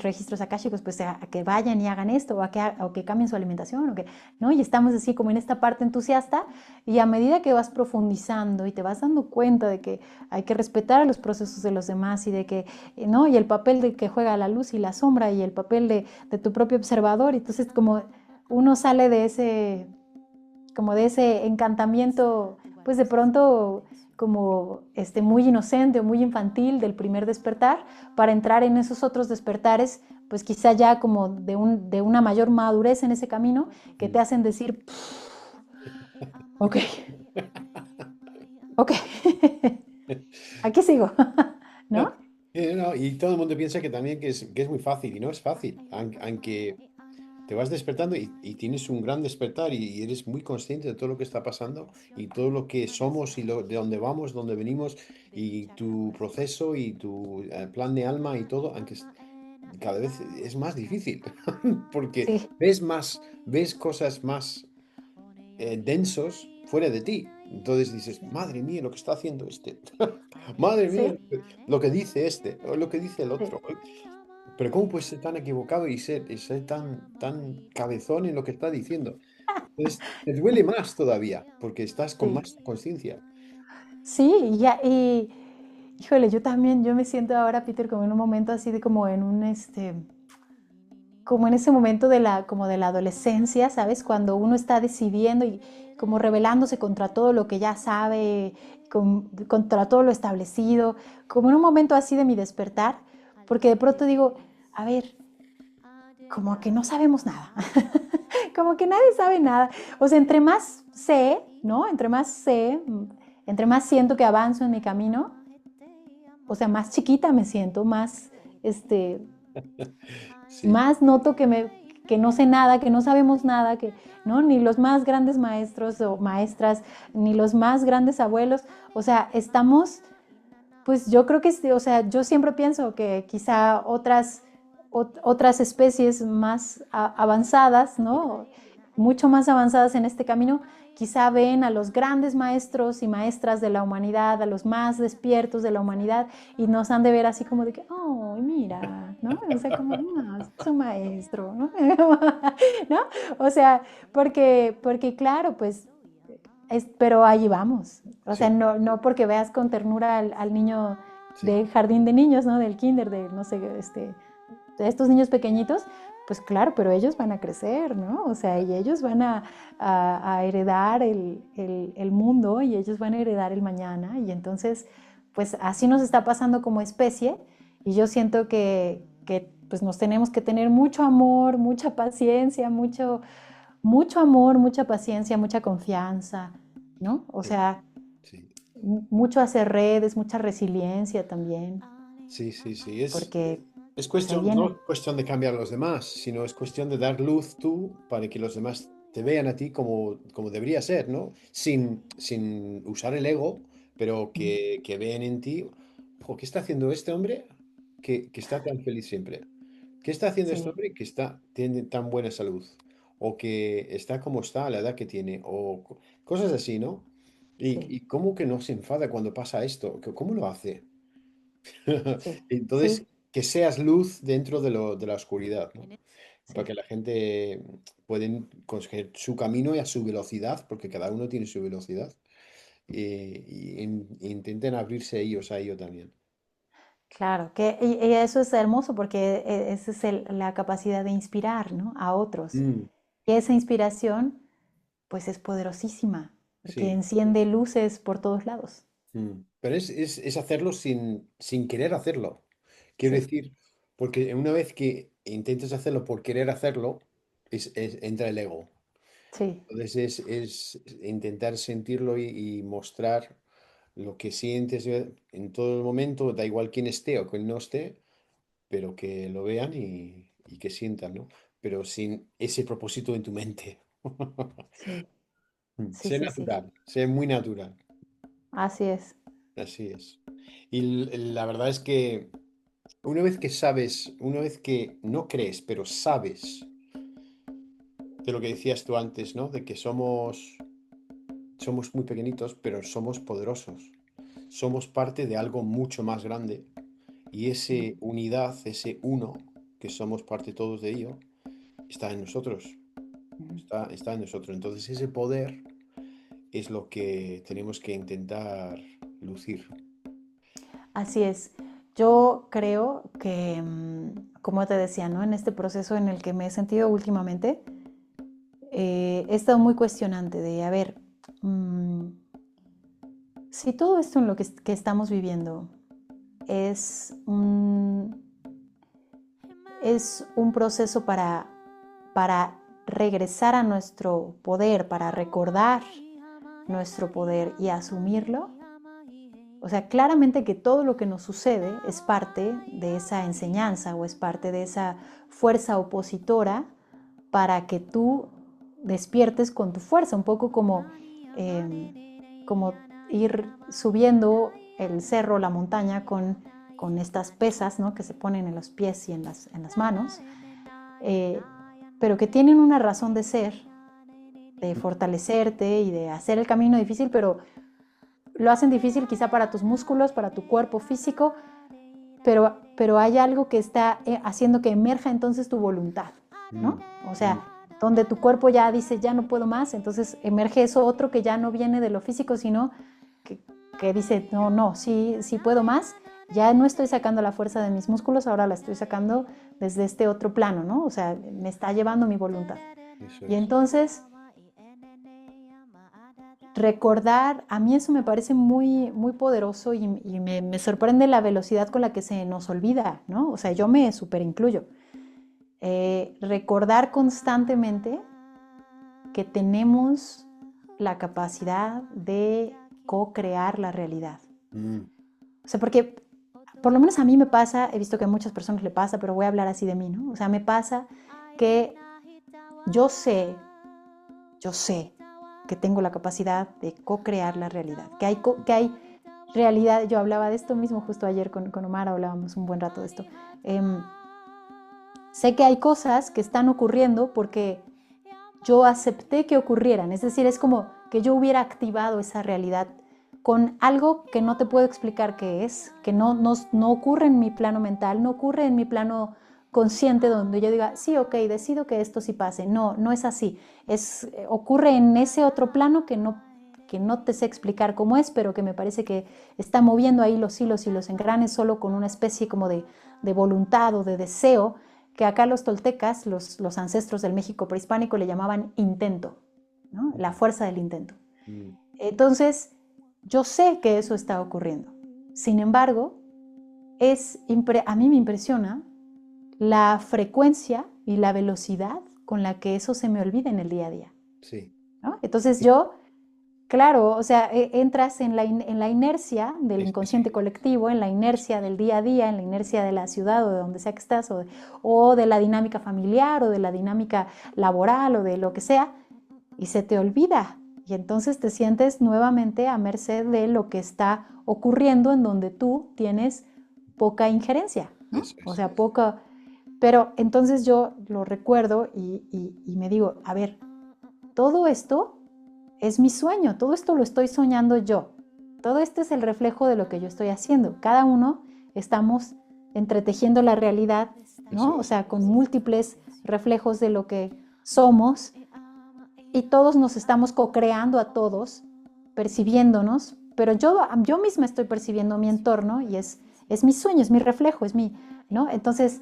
registros akáshicos, pues a que vayan y hagan esto, o que cambien su alimentación, ¿no? Y estamos así como en esta parte entusiasta, y a medida que vas profundizando y te vas dando cuenta de que hay que respetar los procesos de los demás y de que, ¿no? Y el papel de que juega la luz y la sombra y el papel de tu propio observador, y entonces como uno sale como de ese encantamiento, pues de pronto como muy inocente o muy infantil del primer despertar, para entrar en esos otros despertares, pues quizá ya como de una mayor madurez en ese camino, que te Mm. hacen decir, ok, ok, aquí sigo, No, ¿no? no, y todo el mundo piensa que también que es muy fácil y no es fácil, aunque te vas despertando y tienes un gran despertar y eres muy consciente de todo lo que está pasando y todo lo que somos y de dónde vamos, dónde venimos y tu proceso y tu plan de alma y todo, aunque cada vez es más difícil porque Sí, ves cosas más densos fuera de ti. Entonces dices, madre mía, lo que está haciendo este, madre mía, sí, lo que dice este, o lo que dice el sí, otro. Pero ¿cómo puedes ser tan equivocado y ser tan cabezón en lo que está diciendo? Entonces, te duele más todavía, porque estás con sí. más conciencia. Sí, híjole, yo me siento ahora, Peter, como en un momento así de como en como en ese momento como de la adolescencia, ¿sabes? Cuando uno está decidiendo y como rebelándose contra todo lo que ya sabe, contra todo lo establecido, como en un momento así de mi despertar, porque de pronto digo, a ver, como que no sabemos nada, como que nadie sabe nada. O sea, entre más sé, ¿no? Entre más sé, entre más siento que avanzo en mi camino, o sea, más chiquita me siento, este, Sí, más noto que no sé nada, que no sabemos nada, que, ¿no? Ni los más grandes maestros o maestras, ni los más grandes abuelos. O sea, estamos, pues yo creo que, o sea, yo siempre pienso que quizá otras especies más avanzadas, ¿no? Mucho más avanzadas en este camino, quizá ven a los grandes maestros y maestras de la humanidad, a los más despiertos de la humanidad, y nos han de ver así como de que, oh, mira, ¿no? O sea, como, no, es un maestro, ¿no? ¿No? O sea, porque claro, pues, pero allí vamos. O sea, Sí, no porque veas con ternura al niño sí, del jardín de niños, ¿no? Del kinder, de, no sé, de estos niños pequeñitos, pues claro, pero ellos van a crecer, ¿no? O sea, y ellos van a heredar el mundo y ellos van a heredar el mañana. Y entonces, pues así nos está pasando como especie. Y yo siento que pues nos tenemos que tener mucho amor, mucha paciencia, mucho amor, mucha paciencia, mucha confianza, ¿no? O sí, sea, sí, mucho hacer redes, mucha resiliencia también, sí, sí, sí. porque Es se cuestión, no viene. es cuestión de cambiar a los demás, sino es cuestión de dar luz tú para que los demás te vean a ti como debería ser, ¿no? Sin usar el ego, pero que vean en ti, "Jo, ¿qué está haciendo este hombre que está tan feliz siempre? ¿Qué está haciendo este Sí, hombre que tiene tan buena salud? O que está como está a la edad que tiene, o cosas así, ¿no? sí, Y cómo que no se enfada cuando pasa esto, ¿cómo lo hace? sí, Entonces, sí, que seas luz dentro de la oscuridad, ¿no? Para sí, que la gente pueden conseguir su camino y a su velocidad, porque cada uno tiene su velocidad, y intenten abrirse ellos a ello también. claro, y eso es hermoso porque esa es la capacidad de inspirar, ¿no? A otros. Mm, Y esa inspiración, pues es poderosísima, porque sí, enciende luces por todos lados. pero es hacerlo sin querer hacerlo. Quiero Sí, decir, porque una vez que intentes hacerlo por querer hacerlo, entra el ego. sí, Entonces es intentar sentirlo y mostrar lo que sientes en todo el momento, da igual quién esté o quién no esté, pero que lo vean y que sientan, ¿no? Pero sin ese propósito en tu mente. sí, sí, Sé sí, sí. natural, sé muy natural, Así es. así es. Y la verdad es que una vez que sabes, una vez que no crees, pero sabes de lo que decías tú antes, ¿no? De que somos muy pequeñitos, pero somos poderosos. Somos parte de algo mucho más grande y esa Mm, unidad, ese uno, que somos parte todos de ello, está en nosotros. mm. Está en nosotros. Entonces ese poder es lo que tenemos que intentar lucir. Así es. Yo creo que, como te decía, ¿no? En este proceso en el que me he sentido últimamente, he estado muy cuestionante de, a ver, mm, si todo esto en lo que estamos viviendo es un proceso para regresar a nuestro poder, para recordar nuestro poder y asumirlo, o sea, claramente que todo lo que nos sucede es parte de esa enseñanza o es parte de esa fuerza opositora para que tú despiertes con tu fuerza, un poco como ir subiendo el cerro, la montaña con estas pesas, ¿no? Que se ponen en los pies y en las manos, eh, pero que tienen una razón de ser, de fortalecerte y de hacer el camino difícil, pero lo hacen difícil quizá para tus músculos, para tu cuerpo físico, pero hay algo que está haciendo que emerja entonces tu voluntad, ¿no? Mm, O mm, sea, donde tu cuerpo ya dice, ya no puedo más, entonces emerge eso otro que ya no viene de lo físico, sino que, que dice, no, no, sí, sí puedo más, ya no estoy sacando la fuerza de mis músculos, ahora la estoy sacando desde este otro plano, ¿no? O sea, me está llevando mi voluntad. eso Y es. entonces recordar, a mí eso me parece muy, muy poderoso y me sorprende la velocidad con la que se nos olvida, ¿no? O sea, yo me super incluyo. Recordar constantemente que tenemos la capacidad de co-crear la realidad. Mm, O sea, porque por lo menos a mí me pasa, he visto que a muchas personas le pasa, pero voy a hablar así de mí, ¿no? O sea, me pasa que yo sé, yo sé que tengo la capacidad de co-crear la realidad, que hay realidad. Yo hablaba de esto mismo justo ayer con Omar, hablábamos un buen rato de esto. Sé que hay cosas que están ocurriendo porque yo acepté que ocurrieran, es decir, es como que yo hubiera activado esa realidad con algo que no te puedo explicar qué es, que no ocurre en mi plano mental, no ocurre en mi plano consciente donde yo diga, sí, ok, decido que esto sí pase. No, no es así. Ocurre en ese otro plano que no te sé explicar cómo es, pero que me parece que está moviendo ahí los hilos y los engranes solo con una especie como de voluntad o de deseo, que acá los toltecas, los ancestros del México prehispánico, le llamaban intento, ¿no? La fuerza del intento. Entonces, yo sé que eso está ocurriendo. Sin embargo, a mí me impresiona la frecuencia y la velocidad con la que eso se me olvida en el día a día. Sí. ¿No? Entonces yo, claro, o sea, entras en la inercia del inconsciente colectivo, en la inercia del día a día, en la inercia de la ciudad o de donde sea que estás, o de la dinámica familiar o de la dinámica laboral o de lo que sea, y se te olvida. Y entonces te sientes nuevamente a merced de lo que está ocurriendo en donde tú tienes poca injerencia, ¿no? O sea, poca. Pero entonces yo lo recuerdo y me digo, a ver, todo esto es mi sueño, todo esto lo estoy soñando yo. Todo esto es el reflejo de lo que yo estoy haciendo. Cada uno estamos entretejiendo la realidad, ¿no? O sea, con múltiples reflejos de lo que somos, y todos nos estamos co-creando a todos, percibiéndonos, pero yo misma estoy percibiendo mi entorno y es mi sueño, es mi reflejo, es mi, ¿no? Entonces,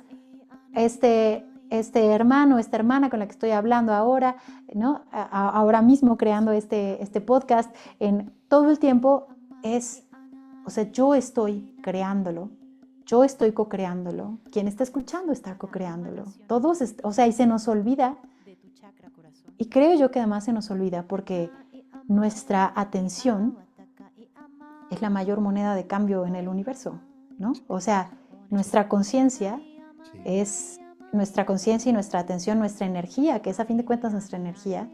este hermano, esta hermana con la que estoy hablando ahora, ¿no? Ahora mismo creando este podcast, en todo el tiempo o sea, yo estoy creándolo, yo estoy co-creándolo, quien está escuchando está co-creándolo, todos, o sea, y se nos olvida. Y creo yo que además se nos olvida porque nuestra atención es la mayor moneda de cambio en el universo, ¿no? O sea, nuestra conciencia es nuestra conciencia y nuestra atención, nuestra energía, que es a fin de cuentas nuestra energía,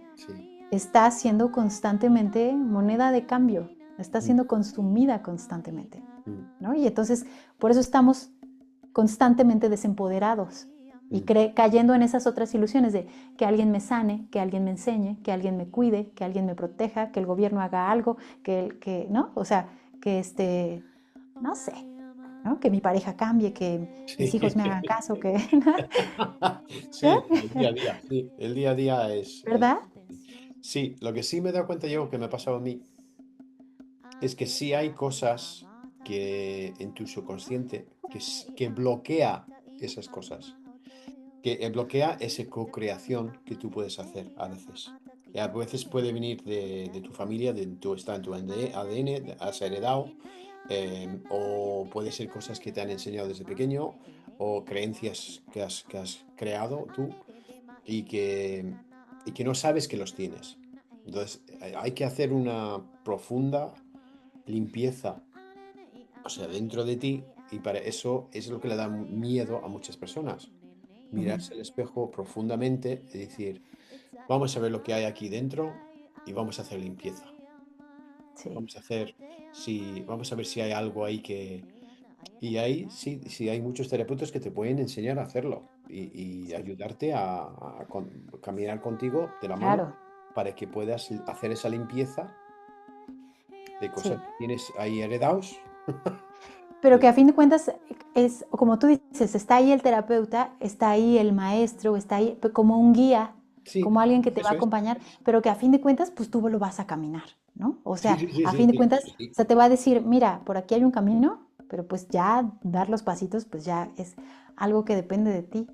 está siendo constantemente moneda de cambio, está siendo consumida constantemente, ¿no? Y entonces, por eso estamos constantemente desempoderados y cayendo en esas otras ilusiones de que alguien me sane, que alguien me enseñe, que alguien me cuide, que alguien me proteja, que el gobierno haga algo, ¿no? O sea, que no sé, ¿no? Que mi pareja cambie, que mis hijos me hagan caso, que... Sí, el día a día, sí, el día a día ¿Verdad? Sí, lo que sí me he dado cuenta yo que me ha pasado a mí es que sí hay cosas que en tu subconsciente que bloquea esas cosas, que bloquea esa co-creación que tú puedes hacer a veces. Y a veces puede venir de tu familia, está en tu ADN, has heredado, o puede ser cosas que te han enseñado desde pequeño, o creencias que has creado tú y que no sabes que los tienes. Entonces, hay que hacer una profunda limpieza, o sea, dentro de ti, y para eso es lo que le da miedo a muchas personas. Mirarse al espejo profundamente y decir, vamos a ver lo que hay aquí dentro y vamos a hacer limpieza. Sí. Vamos a ver si hay algo ahí que... Y ahí sí hay muchos terapeutas que te pueden enseñar a hacerlo y ayudarte a caminar contigo de la mano Claro, para que puedas hacer esa limpieza de sí. cosas que tienes ahí heredados. Pero que a fin de cuentas es, como tú dices, está ahí el terapeuta, está ahí el maestro, está ahí como un guía, Sí, como alguien que te va a eso es. acompañar, pero que a fin de cuentas, pues tú lo vas a caminar, ¿no? O Sí, sea, sí, sí, a sí, fin de sí, cuentas, eso o sí. sea, te va a decir, mira, por aquí hay un camino, pero pues ya dar los pasitos, pues ya es algo que depende de ti.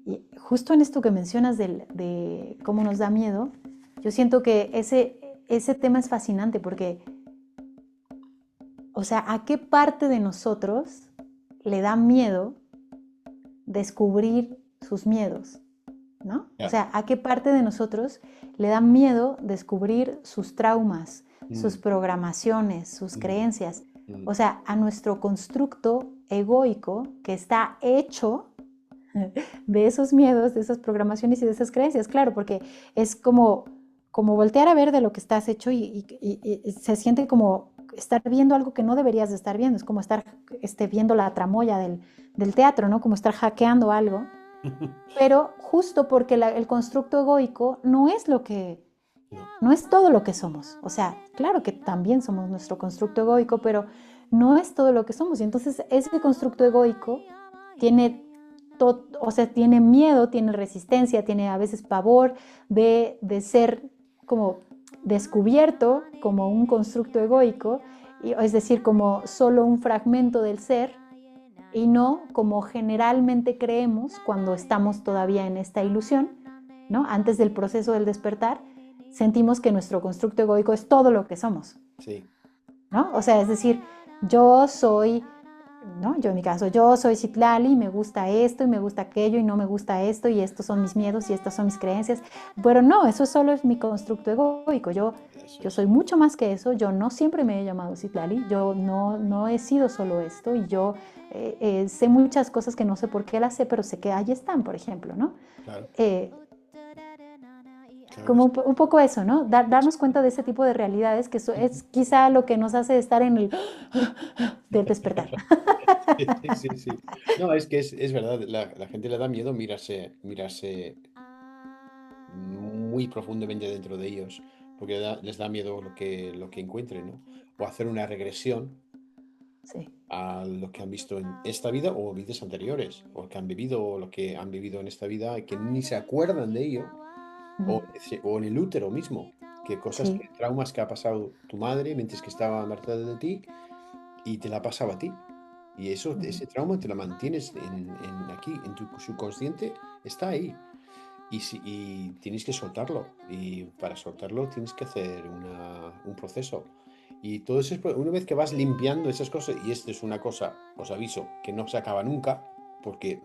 Y justo en esto que mencionas de cómo nos da miedo, yo siento que ese tema es fascinante porque, o sea, ¿a qué parte de nosotros le da miedo descubrir sus miedos? ¿No? O Ya. sea, ¿a qué parte de nosotros le da miedo descubrir sus traumas, sus Mm, programaciones, sus mm, creencias? mm, O sea, a nuestro constructo egoico que está hecho de esos miedos, de esas programaciones y de esas creencias, claro, porque es como voltear a ver de lo que estás hecho y se siente como estar viendo algo que no deberías de estar viendo, es como estar viendo la tramoya del teatro, ¿no? Como estar hackeando algo, pero justo porque el constructo egoico no es lo que, No, no es todo lo que somos. O sea, claro que también somos nuestro constructo egoico, pero no es todo lo que somos. Y entonces ese constructo egoico tiene, o sea, tiene miedo, tiene resistencia, tiene a veces pavor de ser como descubierto como un constructo egoico, es decir, como solo un fragmento del ser y no como generalmente creemos cuando estamos todavía en esta ilusión, ¿no? Antes del proceso del despertar, sentimos que nuestro constructo egoico es todo lo que somos, sí, ¿no? O sea, es decir, yo soy, ¿no? Yo en mi caso, yo soy Citlali, me gusta esto y me gusta aquello y no me gusta esto y estos son mis miedos y estas son mis creencias. Pero no, eso solo es mi constructo egoico. eso Yo es. soy mucho más que eso. Yo no siempre me he llamado Citlali. Yo no he sido solo esto y yo sé muchas cosas que no sé por qué las sé, pero sé que ahí están, por ejemplo, ¿no? Claro, Eh, claro que como sí. un poco eso, ¿no? Darnos cuenta de ese tipo de realidades que es quizá lo que nos hace estar en el del despertar. Sí, sí, sí. No, es que es verdad, la gente le da miedo mirarse muy profundamente dentro de ellos, porque les da miedo lo que encuentren, ¿no? O hacer una regresión Sí. a lo que han visto en esta vida o vidas anteriores, o que han vivido o lo que han vivido en esta vida y que ni se acuerdan de ello, Ujú. o en el útero mismo, que cosas, Sí. que traumas que ha pasado tu madre mientras que estaba embarazada de ti y te la pasaba a ti. Y eso, Ujú. ese trauma te lo mantienes aquí, en tu subconsciente, está ahí. Y tienes que soltarlo. Y para soltarlo tienes que hacer un proceso. Y todo eso, una vez que vas limpiando esas cosas, y esto es una cosa, os aviso, que no se acaba nunca, porque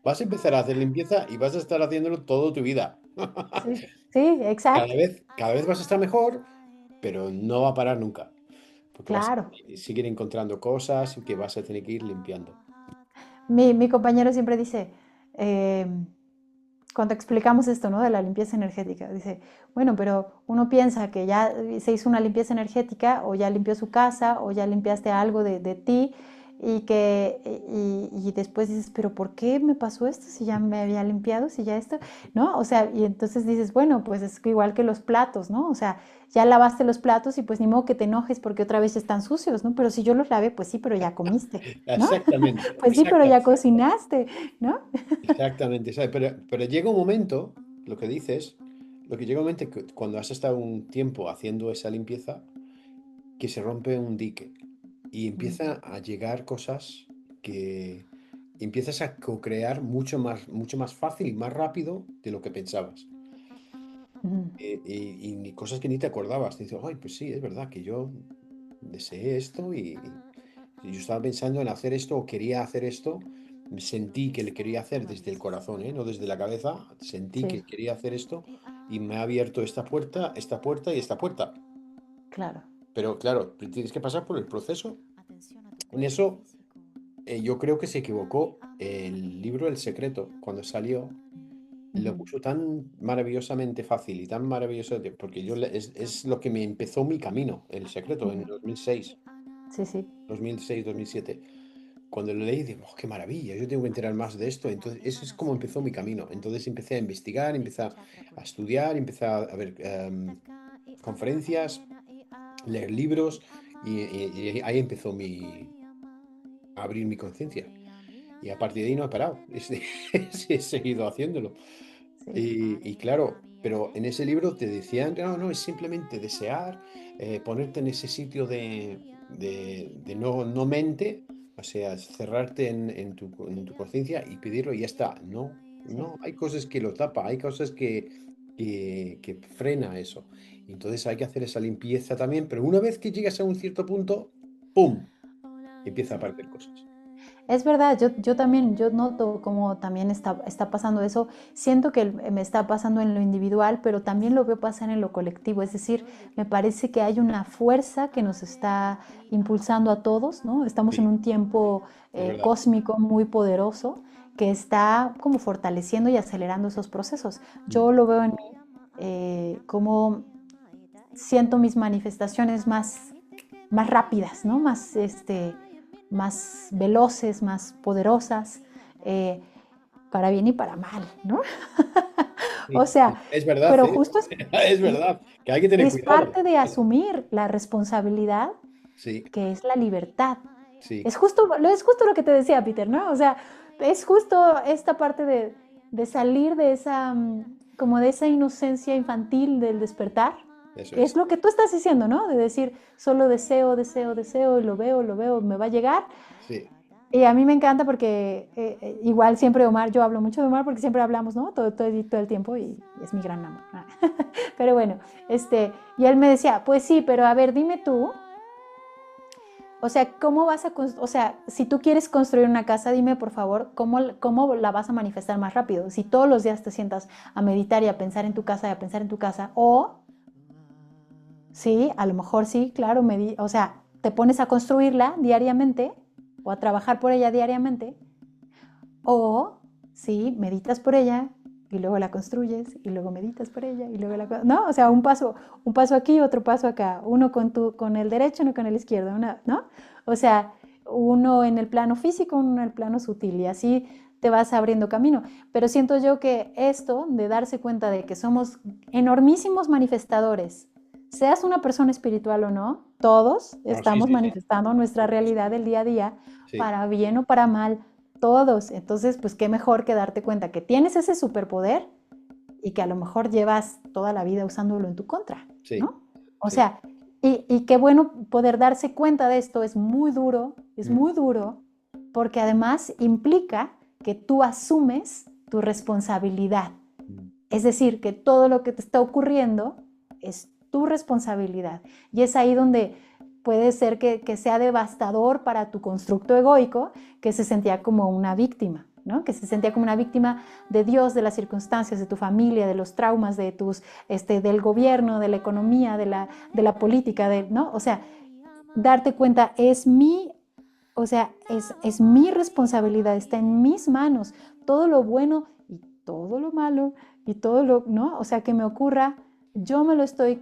vas a empezar a hacer limpieza y vas a estar haciéndolo toda tu vida. Sí, sí, exacto, Cada vez vas a estar mejor, pero no va a parar nunca, porque vas claro. a seguir encontrando cosas que vas a tener que ir limpiando. Mi compañero siempre dice, eh, cuando explicamos esto, ¿no? De la limpieza energética, dice, bueno, pero uno piensa que ya se hizo una limpieza energética o ya limpió su casa o ya limpiaste algo de ti y después dices, pero ¿por qué me pasó esto si ya me había limpiado, si ya esto, ¿no? O sea, y entonces dices, bueno, pues es igual que los platos, ¿no? O sea, ya lavaste los platos y pues ni modo que te enojes porque otra vez están sucios, ¿no? Pero si yo los lavé, pues sí, pero ya comiste, ¿no? Exactamente, Pues sí, pero ya cocinaste, ¿no? exactamente. ¿Sabes? Pero llega un momento, lo que dices, lo que llega un momento que cuando has estado un tiempo haciendo esa limpieza, que se rompe un dique y Ujú, empieza a llegar cosas que empiezas a co-crear mucho más fácil y más rápido de lo que pensabas. ujú, Y ni cosas que ni te acordabas. Dices, ay, pues sí, es verdad que yo deseé esto y yo estaba pensando en hacer esto o quería hacer esto. Sentí que le quería hacer desde el corazón, ¿eh? No desde la cabeza. Sentí sí, que quería hacer esto y me ha abierto esta puerta y esta puerta. claro. Pero claro, tienes que pasar por el proceso. En eso, yo creo que se equivocó el libro El Secreto cuando salió. Lo Ujú, puso tan maravillosamente fácil y tan maravilloso, porque es lo que me empezó mi camino, El Secreto, en ujú. 2006, Sí, sí, 2006, 2007. Cuando lo leí, digo, "Oh, qué maravilla, yo tengo que enterar más de esto". Entonces, eso es como empezó mi camino. Entonces empecé a investigar, empecé a estudiar, empecé a ver conferencias, leer libros, y ahí empezó a abrir mi conciencia. Y a partir de ahí no he parado, he seguido haciéndolo. sí. Y claro, pero en ese libro te decían, no, no, es simplemente desear, ponerte en ese sitio de no mente, o sea, cerrarte en tu conciencia y pedirlo y ya está. No, Sí. no, hay cosas que lo tapa, hay cosas que frena eso. Entonces hay que hacer esa limpieza también, pero una vez que llegas a un cierto punto, ¡pum! Empieza a Sí. aparecer cosas. Es verdad, yo también, yo noto cómo también está pasando eso. Siento que me está pasando en lo individual, pero también lo veo pasar en lo colectivo. Es decir, me parece que hay una fuerza que nos está impulsando a todos, ¿no? Estamos en Sí, un tiempo es verdad. cósmico muy poderoso que está como fortaleciendo y acelerando esos procesos. Mm. Yo lo veo en mí, como siento mis manifestaciones más rápidas, ¿no? Más veloces, más poderosas, eh, para bien y para mal, ¿no? O Sí, sea, es verdad, pero ¿eh? justo Es y verdad, que hay que tener es cuidado. parte de asumir la responsabilidad Sí, que es la libertad. sí, Es justo lo que te decía, Peter, ¿no? O sea, es justo esta parte de salir de esa, como de esa inocencia infantil del despertar, eso que es es. lo que tú estás diciendo, ¿no? De decir, solo deseo, deseo, deseo, y lo veo, me va a llegar. Sí, Y a mí me encanta porque igual siempre Omar, yo hablo mucho de Omar porque siempre hablamos, ¿no? Todo el tiempo y es mi gran amor. Pero bueno, y él me decía, pues sí, pero a ver, dime tú, o sea, ¿cómo vas a, o sea, si tú quieres construir una casa, dime por favor, ¿cómo la vas a manifestar más rápido? Si todos los días te sientas a meditar y a pensar en tu casa y a pensar en tu casa, o sí, a lo mejor sí, claro, o sea, te pones a construirla diariamente o a trabajar por ella diariamente, o sí, meditas por ella y luego la construyes y luego meditas por ella y luego ¿no? O sea, un paso aquí, otro paso acá, uno con el derecho, uno con el izquierdo, ¿no? O sea, uno en el plano físico, uno en el plano sutil y así te vas abriendo camino. Pero siento yo que esto de darse cuenta de que somos enormísimos manifestadores, seas una persona espiritual o no, todos no, sí, estamos sí, sí, manifestando nuestra por supuesto. realidad del día a día, Sí, para bien o para mal, todos. Entonces, pues qué mejor que darte cuenta que tienes ese superpoder y que a lo mejor llevas toda la vida usándolo en tu contra, sí, ¿no? O sí. sea, y qué bueno poder darse cuenta de esto, es Mm, muy duro, porque además implica que tú asumes tu responsabilidad. mm. Es decir, que todo lo que te está ocurriendo es tu responsabilidad. Y es ahí donde puede ser que sea devastador para tu constructo egoico, que se sentía como una víctima, ¿no? Que se sentía como una víctima de Dios, de las circunstancias, de tu familia, de los traumas, del gobierno, de la economía, de la política, ¿no? O sea, darte cuenta, o sea, es mi responsabilidad, está en mis manos. Todo lo bueno y todo lo malo y todo lo, ¿no? O sea, que me ocurra, yo me lo estoy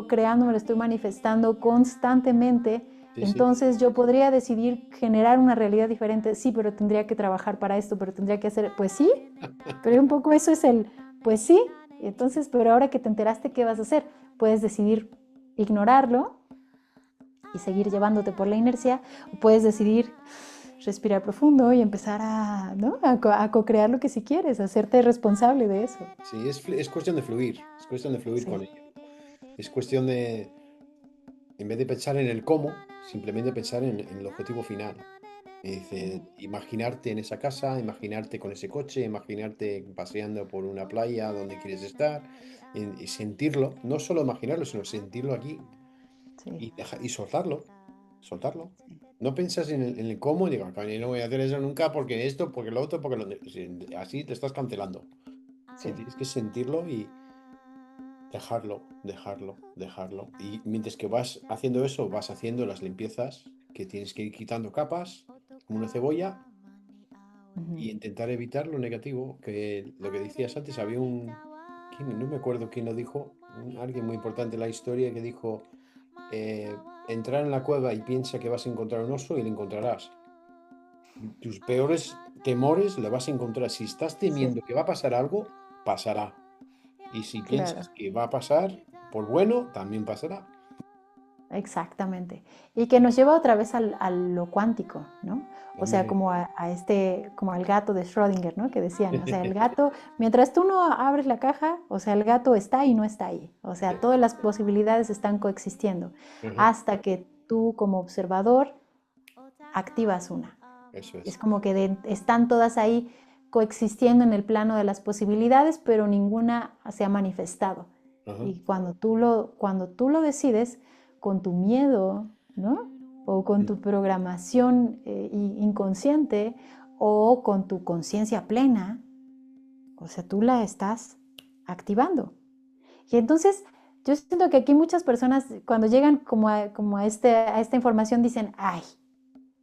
creando, me lo estoy manifestando constantemente. Sí, sí, Entonces yo podría decidir generar una realidad diferente, sí, pero tendría que trabajar para esto, pero tendría que hacer, pues sí, pero un poco eso es pues sí. Entonces, pero ahora que te enteraste, ¿qué vas a hacer? Puedes decidir ignorarlo y seguir llevándote por la inercia, o puedes decidir respirar profundo y empezar a, ¿no? a co-crear lo que si quieres, hacerte responsable de eso. sí, es cuestión de fluir, es cuestión de fluir Sí, con ello. Es cuestión de, en vez de pensar en el cómo, simplemente pensar en el objetivo final. Me dice, imaginarte en esa casa, imaginarte con ese coche, imaginarte paseando por una playa donde quieres estar y sentirlo, no solo imaginarlo, sino sentirlo aquí sí, y soltarlo, soltarlo. sí, No piensas en el cómo y digo, "Coño, no voy a hacer eso nunca porque esto, porque lo otro, porque así te estás cancelando. sí, Si tienes que sentirlo y dejarlo, dejarlo, dejarlo. Y mientras que vas haciendo eso, vas haciendo las limpiezas que tienes que ir quitando capas, como una cebolla, ujú, y intentar evitar lo negativo. Que lo que decías antes, había no me acuerdo quién lo dijo, alguien muy importante en la historia que dijo, entrar en la cueva y piensa que vas a encontrar un oso y lo encontrarás. Tus peores temores le vas a encontrar. Si estás sí, temiendo que va a pasar algo, pasará. Y si claro. piensas que va a pasar por bueno, también pasará. Exactamente. Y que nos lleva otra vez a lo cuántico, ¿no? O sea, Hombre, como como al gato de Schrödinger, ¿no? Que decían, o sea, el gato, mientras tú no abres la caja, o sea, el gato está y no está ahí. O sea, sí, todas las posibilidades están coexistiendo ajá, hasta que tú como observador activas una. eso Es es. como que están todas ahí coexistiendo en el plano de las posibilidades, pero ninguna se ha manifestado. Ajá, Y cuando tú lo decides con tu miedo, ¿no? o con tu programación inconsciente o con tu conciencia plena, o sea, tú la estás activando. Y entonces yo siento que aquí muchas personas cuando llegan como a esta información dicen, ay,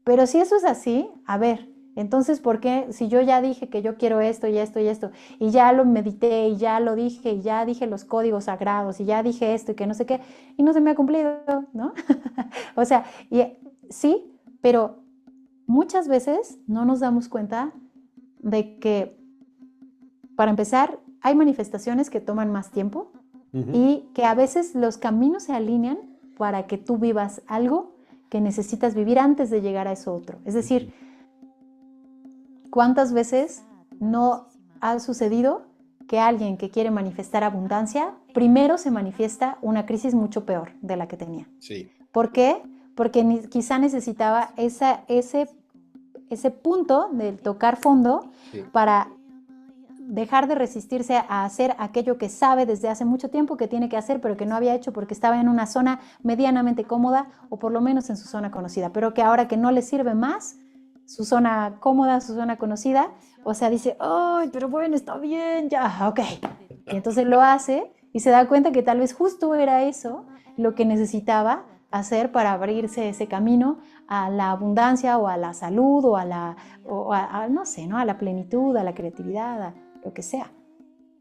pero si eso es así, a ver, entonces, ¿por qué? Si yo ya dije que yo quiero esto y esto y esto, y ya lo medité y ya lo dije, y ya dije los códigos sagrados, y ya dije esto y que no sé qué, y no se me ha cumplido, ¿no? O sea, y, sí, pero muchas veces no nos damos cuenta de que, para empezar, hay manifestaciones que toman más tiempo Ujú. y que a veces los caminos se alinean para que tú vivas algo que necesitas vivir antes de llegar a eso otro. Es decir, ¿cuántas veces no ha sucedido que alguien que quiere manifestar abundancia, primero se manifiesta una crisis mucho peor de la que tenía? Sí, ¿Por qué? Porque quizá necesitaba ese punto de tocar fondo sí, para dejar de resistirse a hacer aquello que sabe desde hace mucho tiempo que tiene que hacer, pero que no había hecho porque estaba en una zona medianamente cómoda o por lo menos en su zona conocida, pero que ahora que no le sirve más su zona cómoda, su zona conocida, o sea, dice, ay, pero bueno, está bien, ya, ok. Y entonces lo hace y se da cuenta que tal vez justo era eso lo que necesitaba hacer para abrirse ese camino a la abundancia o a la salud o a no sé, ¿no? A la plenitud, a la creatividad, a lo que sea.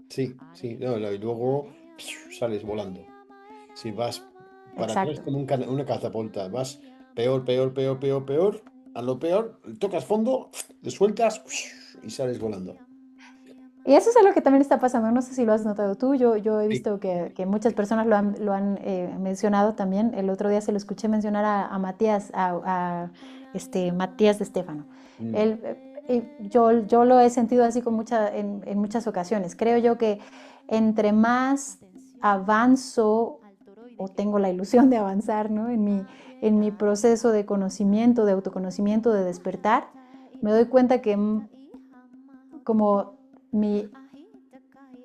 sí, sí. No, y luego sales volando. Si vas para atrás Exacto. como una catapulta, vas peor, peor, peor, peor, peor, a lo peor, tocas fondo, te sueltas y sales volando. Y eso es algo que también está pasando, no sé si lo has notado tú, yo he Sí. visto que muchas personas lo han mencionado también. El otro día se lo escuché mencionar a Matías, Matías de Estéfano. Mm, Él, yo lo he sentido así en muchas ocasiones. Creo yo que entre más avanzo o tengo la ilusión de avanzar, ¿no? En mi proceso de conocimiento, de autoconocimiento, de despertar, me doy cuenta que como mi,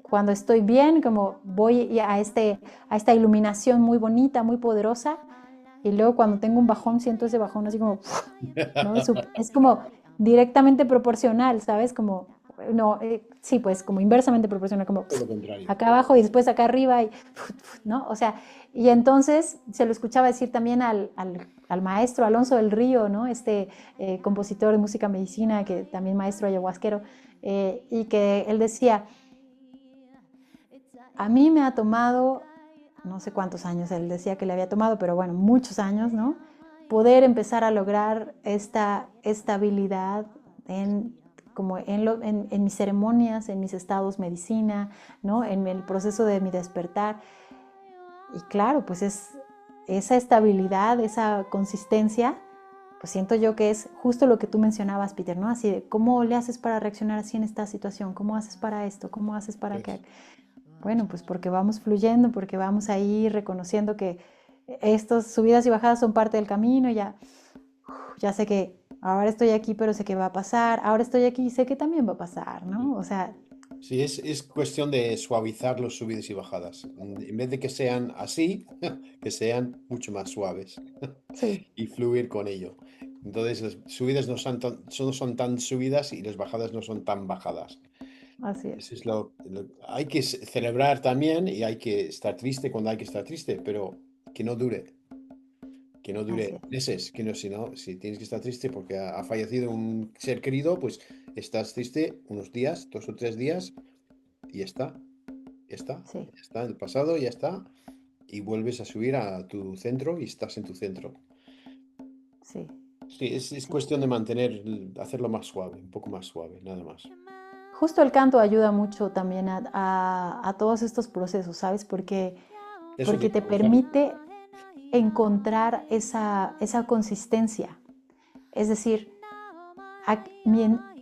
cuando estoy bien, como voy a esta iluminación muy bonita, muy poderosa, y luego cuando tengo un bajón, siento ese bajón así como, ¿no? Es como directamente proporcional, ¿sabes? Como, no, sí, pues como inversamente proporcional, como Todo lo contrario. acá abajo y después acá arriba, ¿no? O sea, y entonces se lo escuchaba decir también al maestro Alonso del Río, ¿no? Compositor de música medicina, que también maestro ayahuasquero, y que él decía, a mí me ha tomado, no sé cuántos años él decía que le había tomado, pero bueno, muchos años, ¿no? Poder empezar a lograr esta estabilidad como en mis ceremonias, en mis estados medicina, ¿no? En el proceso de mi despertar. Y claro, pues esa estabilidad, esa consistencia, pues siento yo que es justo lo que tú mencionabas, Peter, ¿no? Así de, ¿cómo le haces para reaccionar así en esta situación? ¿Cómo haces para esto? ¿Cómo haces para que? Pues, Bueno, pues porque vamos fluyendo, porque vamos ahí reconociendo que estas subidas y bajadas son parte del camino. Ya sé que ahora estoy aquí, pero sé que va a pasar. Ahora estoy aquí y sé que también va a pasar, ¿no? sí. O sea, Sí, es cuestión de suavizar los subidas y bajadas. En vez de que sean así, que sean mucho más suaves sí, y fluir con ello. Entonces, las subidas no son tan subidas y las bajadas no son tan bajadas. así es, Eso es hay que celebrar también y hay que estar triste cuando hay que estar triste, pero que no dure, que no así dure es, meses, que no, si no, si tienes que estar triste porque ha fallecido un ser querido, pues estás triste unos días, 2 o 3 días y sí, ya está en el pasado, ya está, y vuelves a subir a tu centro y estás en tu centro. sí, Sí, es sí. cuestión de hacerlo más suave, un poco más suave, nada más. Justo el canto ayuda mucho también a todos estos procesos, ¿sabes? Porque, Eso porque quería te preguntar. permite encontrar esa consistencia. Es decir,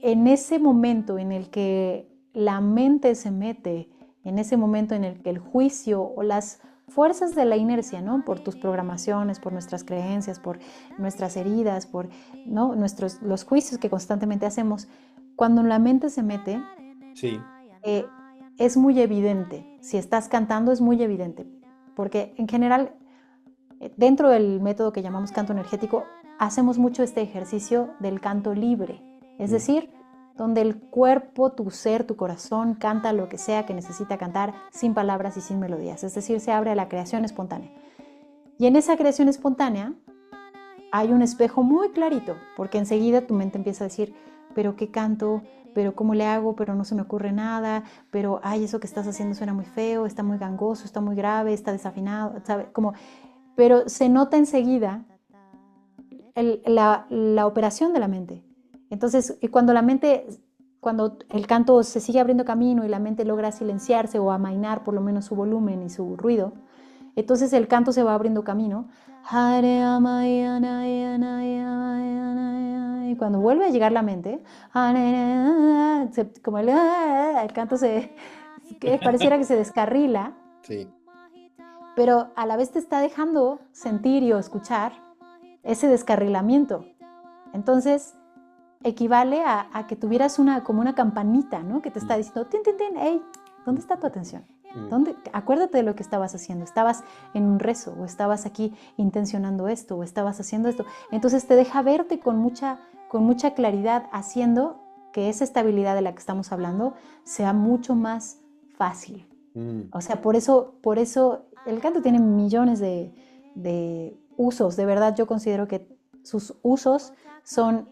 en ese momento en el que la mente se mete, en ese momento en el que el juicio o las fuerzas de la inercia, ¿no? Por tus programaciones, por nuestras creencias, por nuestras heridas, por, ¿no? Los juicios que constantemente hacemos, cuando la mente se mete, Sí, eh, es muy evidente. Si estás cantando es muy evidente, porque en general, dentro del método que llamamos canto energético, hacemos mucho este ejercicio del canto libre, es Mm, decir, donde el cuerpo, tu ser, tu corazón canta lo que sea que necesita cantar sin palabras y sin melodías, es decir, se abre a la creación espontánea. Y en esa creación espontánea hay un espejo muy clarito, porque enseguida tu mente empieza a decir, pero ¿qué canto? Pero ¿cómo le hago? Pero no se me ocurre nada, pero ay, eso que estás haciendo suena muy feo, está muy gangoso, está muy grave, está desafinado, ¿sabe? Como, pero se nota enseguida la operación de la mente. Entonces, cuando el canto se sigue abriendo camino y la mente logra silenciarse o amainar por lo menos su volumen y su ruido, entonces el canto se va abriendo camino. Y cuando vuelve a llegar la mente, como el canto que pareciera que se descarrila, sí. pero a la vez te está dejando sentir y o escuchar ese descarrilamiento. Entonces, equivale a que tuvieras como una campanita, ¿no? Que te está Mm, diciendo, tin, tin, tin, hey, ¿dónde está tu atención? mm, ¿Dónde? Acuérdate de lo que estabas haciendo. Estabas en un rezo, o estabas aquí intencionando esto, o estabas haciendo esto. Entonces te deja verte con mucha claridad, haciendo que esa estabilidad de la que estamos hablando sea mucho más fácil. mm. O sea, por eso el canto tiene millones de usos. De verdad, yo considero que sus usos son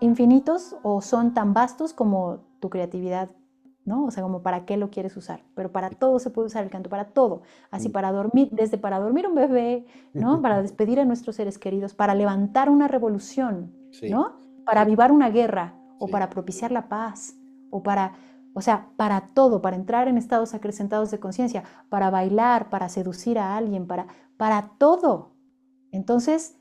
infinitos o son tan vastos como tu creatividad, ¿no? O sea, como para qué lo quieres usar. Pero para todo se puede usar el canto, para todo. Así Mm. para dormir, desde para dormir un bebé, ¿no? Para despedir a nuestros seres queridos, para levantar una revolución, Sí, ¿no? Para sí, avivar una guerra o sí. para propiciar la paz o para, o sea, para todo, para entrar en estados acrecentados de conciencia, para bailar, para seducir a alguien, para todo. Entonces,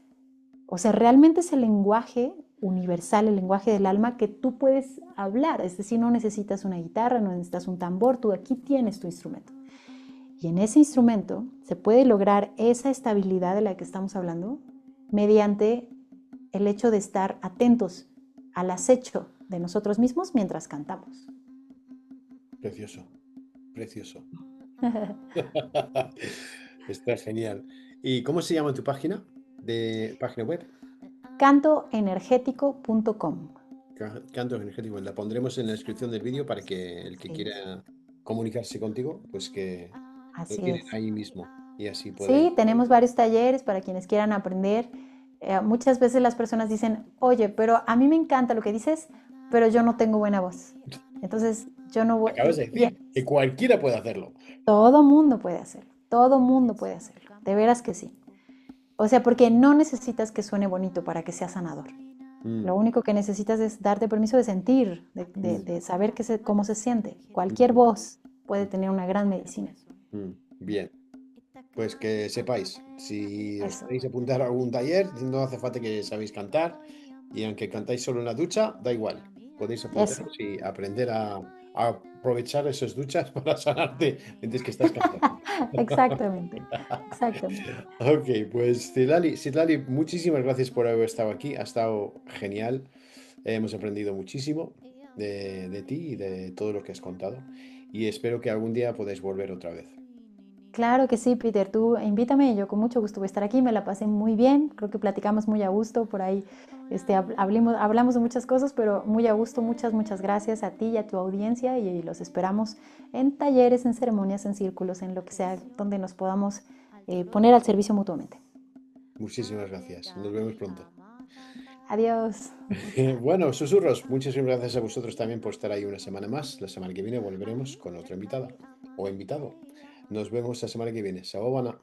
o sea, realmente es el lenguaje universal, el lenguaje del alma que tú puedes hablar. Es decir, no necesitas una guitarra, no necesitas un tambor, tú aquí tienes tu instrumento. Y en ese instrumento se puede lograr esa estabilidad de la que estamos hablando mediante el hecho de estar atentos al acecho de nosotros mismos mientras cantamos. Precioso, precioso. Está genial. ¿Y cómo se llama tu página de página web? Cantoenergético.com. Canto Energético. La pondremos en la descripción del vídeo para que el que Sí, quiera comunicarse contigo, pues que lo así tienen es. ahí mismo y así puede. Sí, tenemos varios talleres para quienes quieran aprender. Muchas veces las personas dicen, oye, pero a mí me encanta lo que dices, pero yo no tengo buena voz. Entonces, yo no voy... Acabas de decir que cualquiera puede hacerlo. Todo mundo puede hacerlo, todo mundo puede hacerlo, de veras que sí. O sea, porque no necesitas que suene bonito para que sea sanador. Mm, Lo único que necesitas es darte permiso de sentir, mm, de saber cómo se siente. Cualquier mm, voz puede tener una gran medicina. Bien, pues que sepáis, si os Eso. queréis apuntar a algún taller, no hace falta que sabéis cantar y aunque cantáis solo en la ducha, da igual. Podéis Eso. apuntaros y aprender a aprovechar esas duchas para sanarte mientras que estás cantando. Exactamente, exactamente. Ok, pues Citlali, muchísimas gracias por haber estado aquí. Ha estado genial. Hemos aprendido muchísimo de ti y de todo lo que has contado. Y espero que algún día podáis volver otra vez. Claro que sí, Peter, tú invítame y yo con mucho gusto voy a estar aquí, me la pasé muy bien, creo que platicamos muy a gusto, por ahí hablamos de muchas cosas, pero muy a gusto, muchas gracias a ti y a tu audiencia y los esperamos en talleres, en ceremonias, en círculos, en lo que sea, donde nos podamos poner al servicio mutuamente. Muchísimas gracias. Nos vemos pronto. Adiós. Bueno, susurros, muchas gracias a vosotros también por estar ahí una semana más. La semana que viene volveremos con otra invitada o invitado. Nos vemos la semana que viene. Sabobana.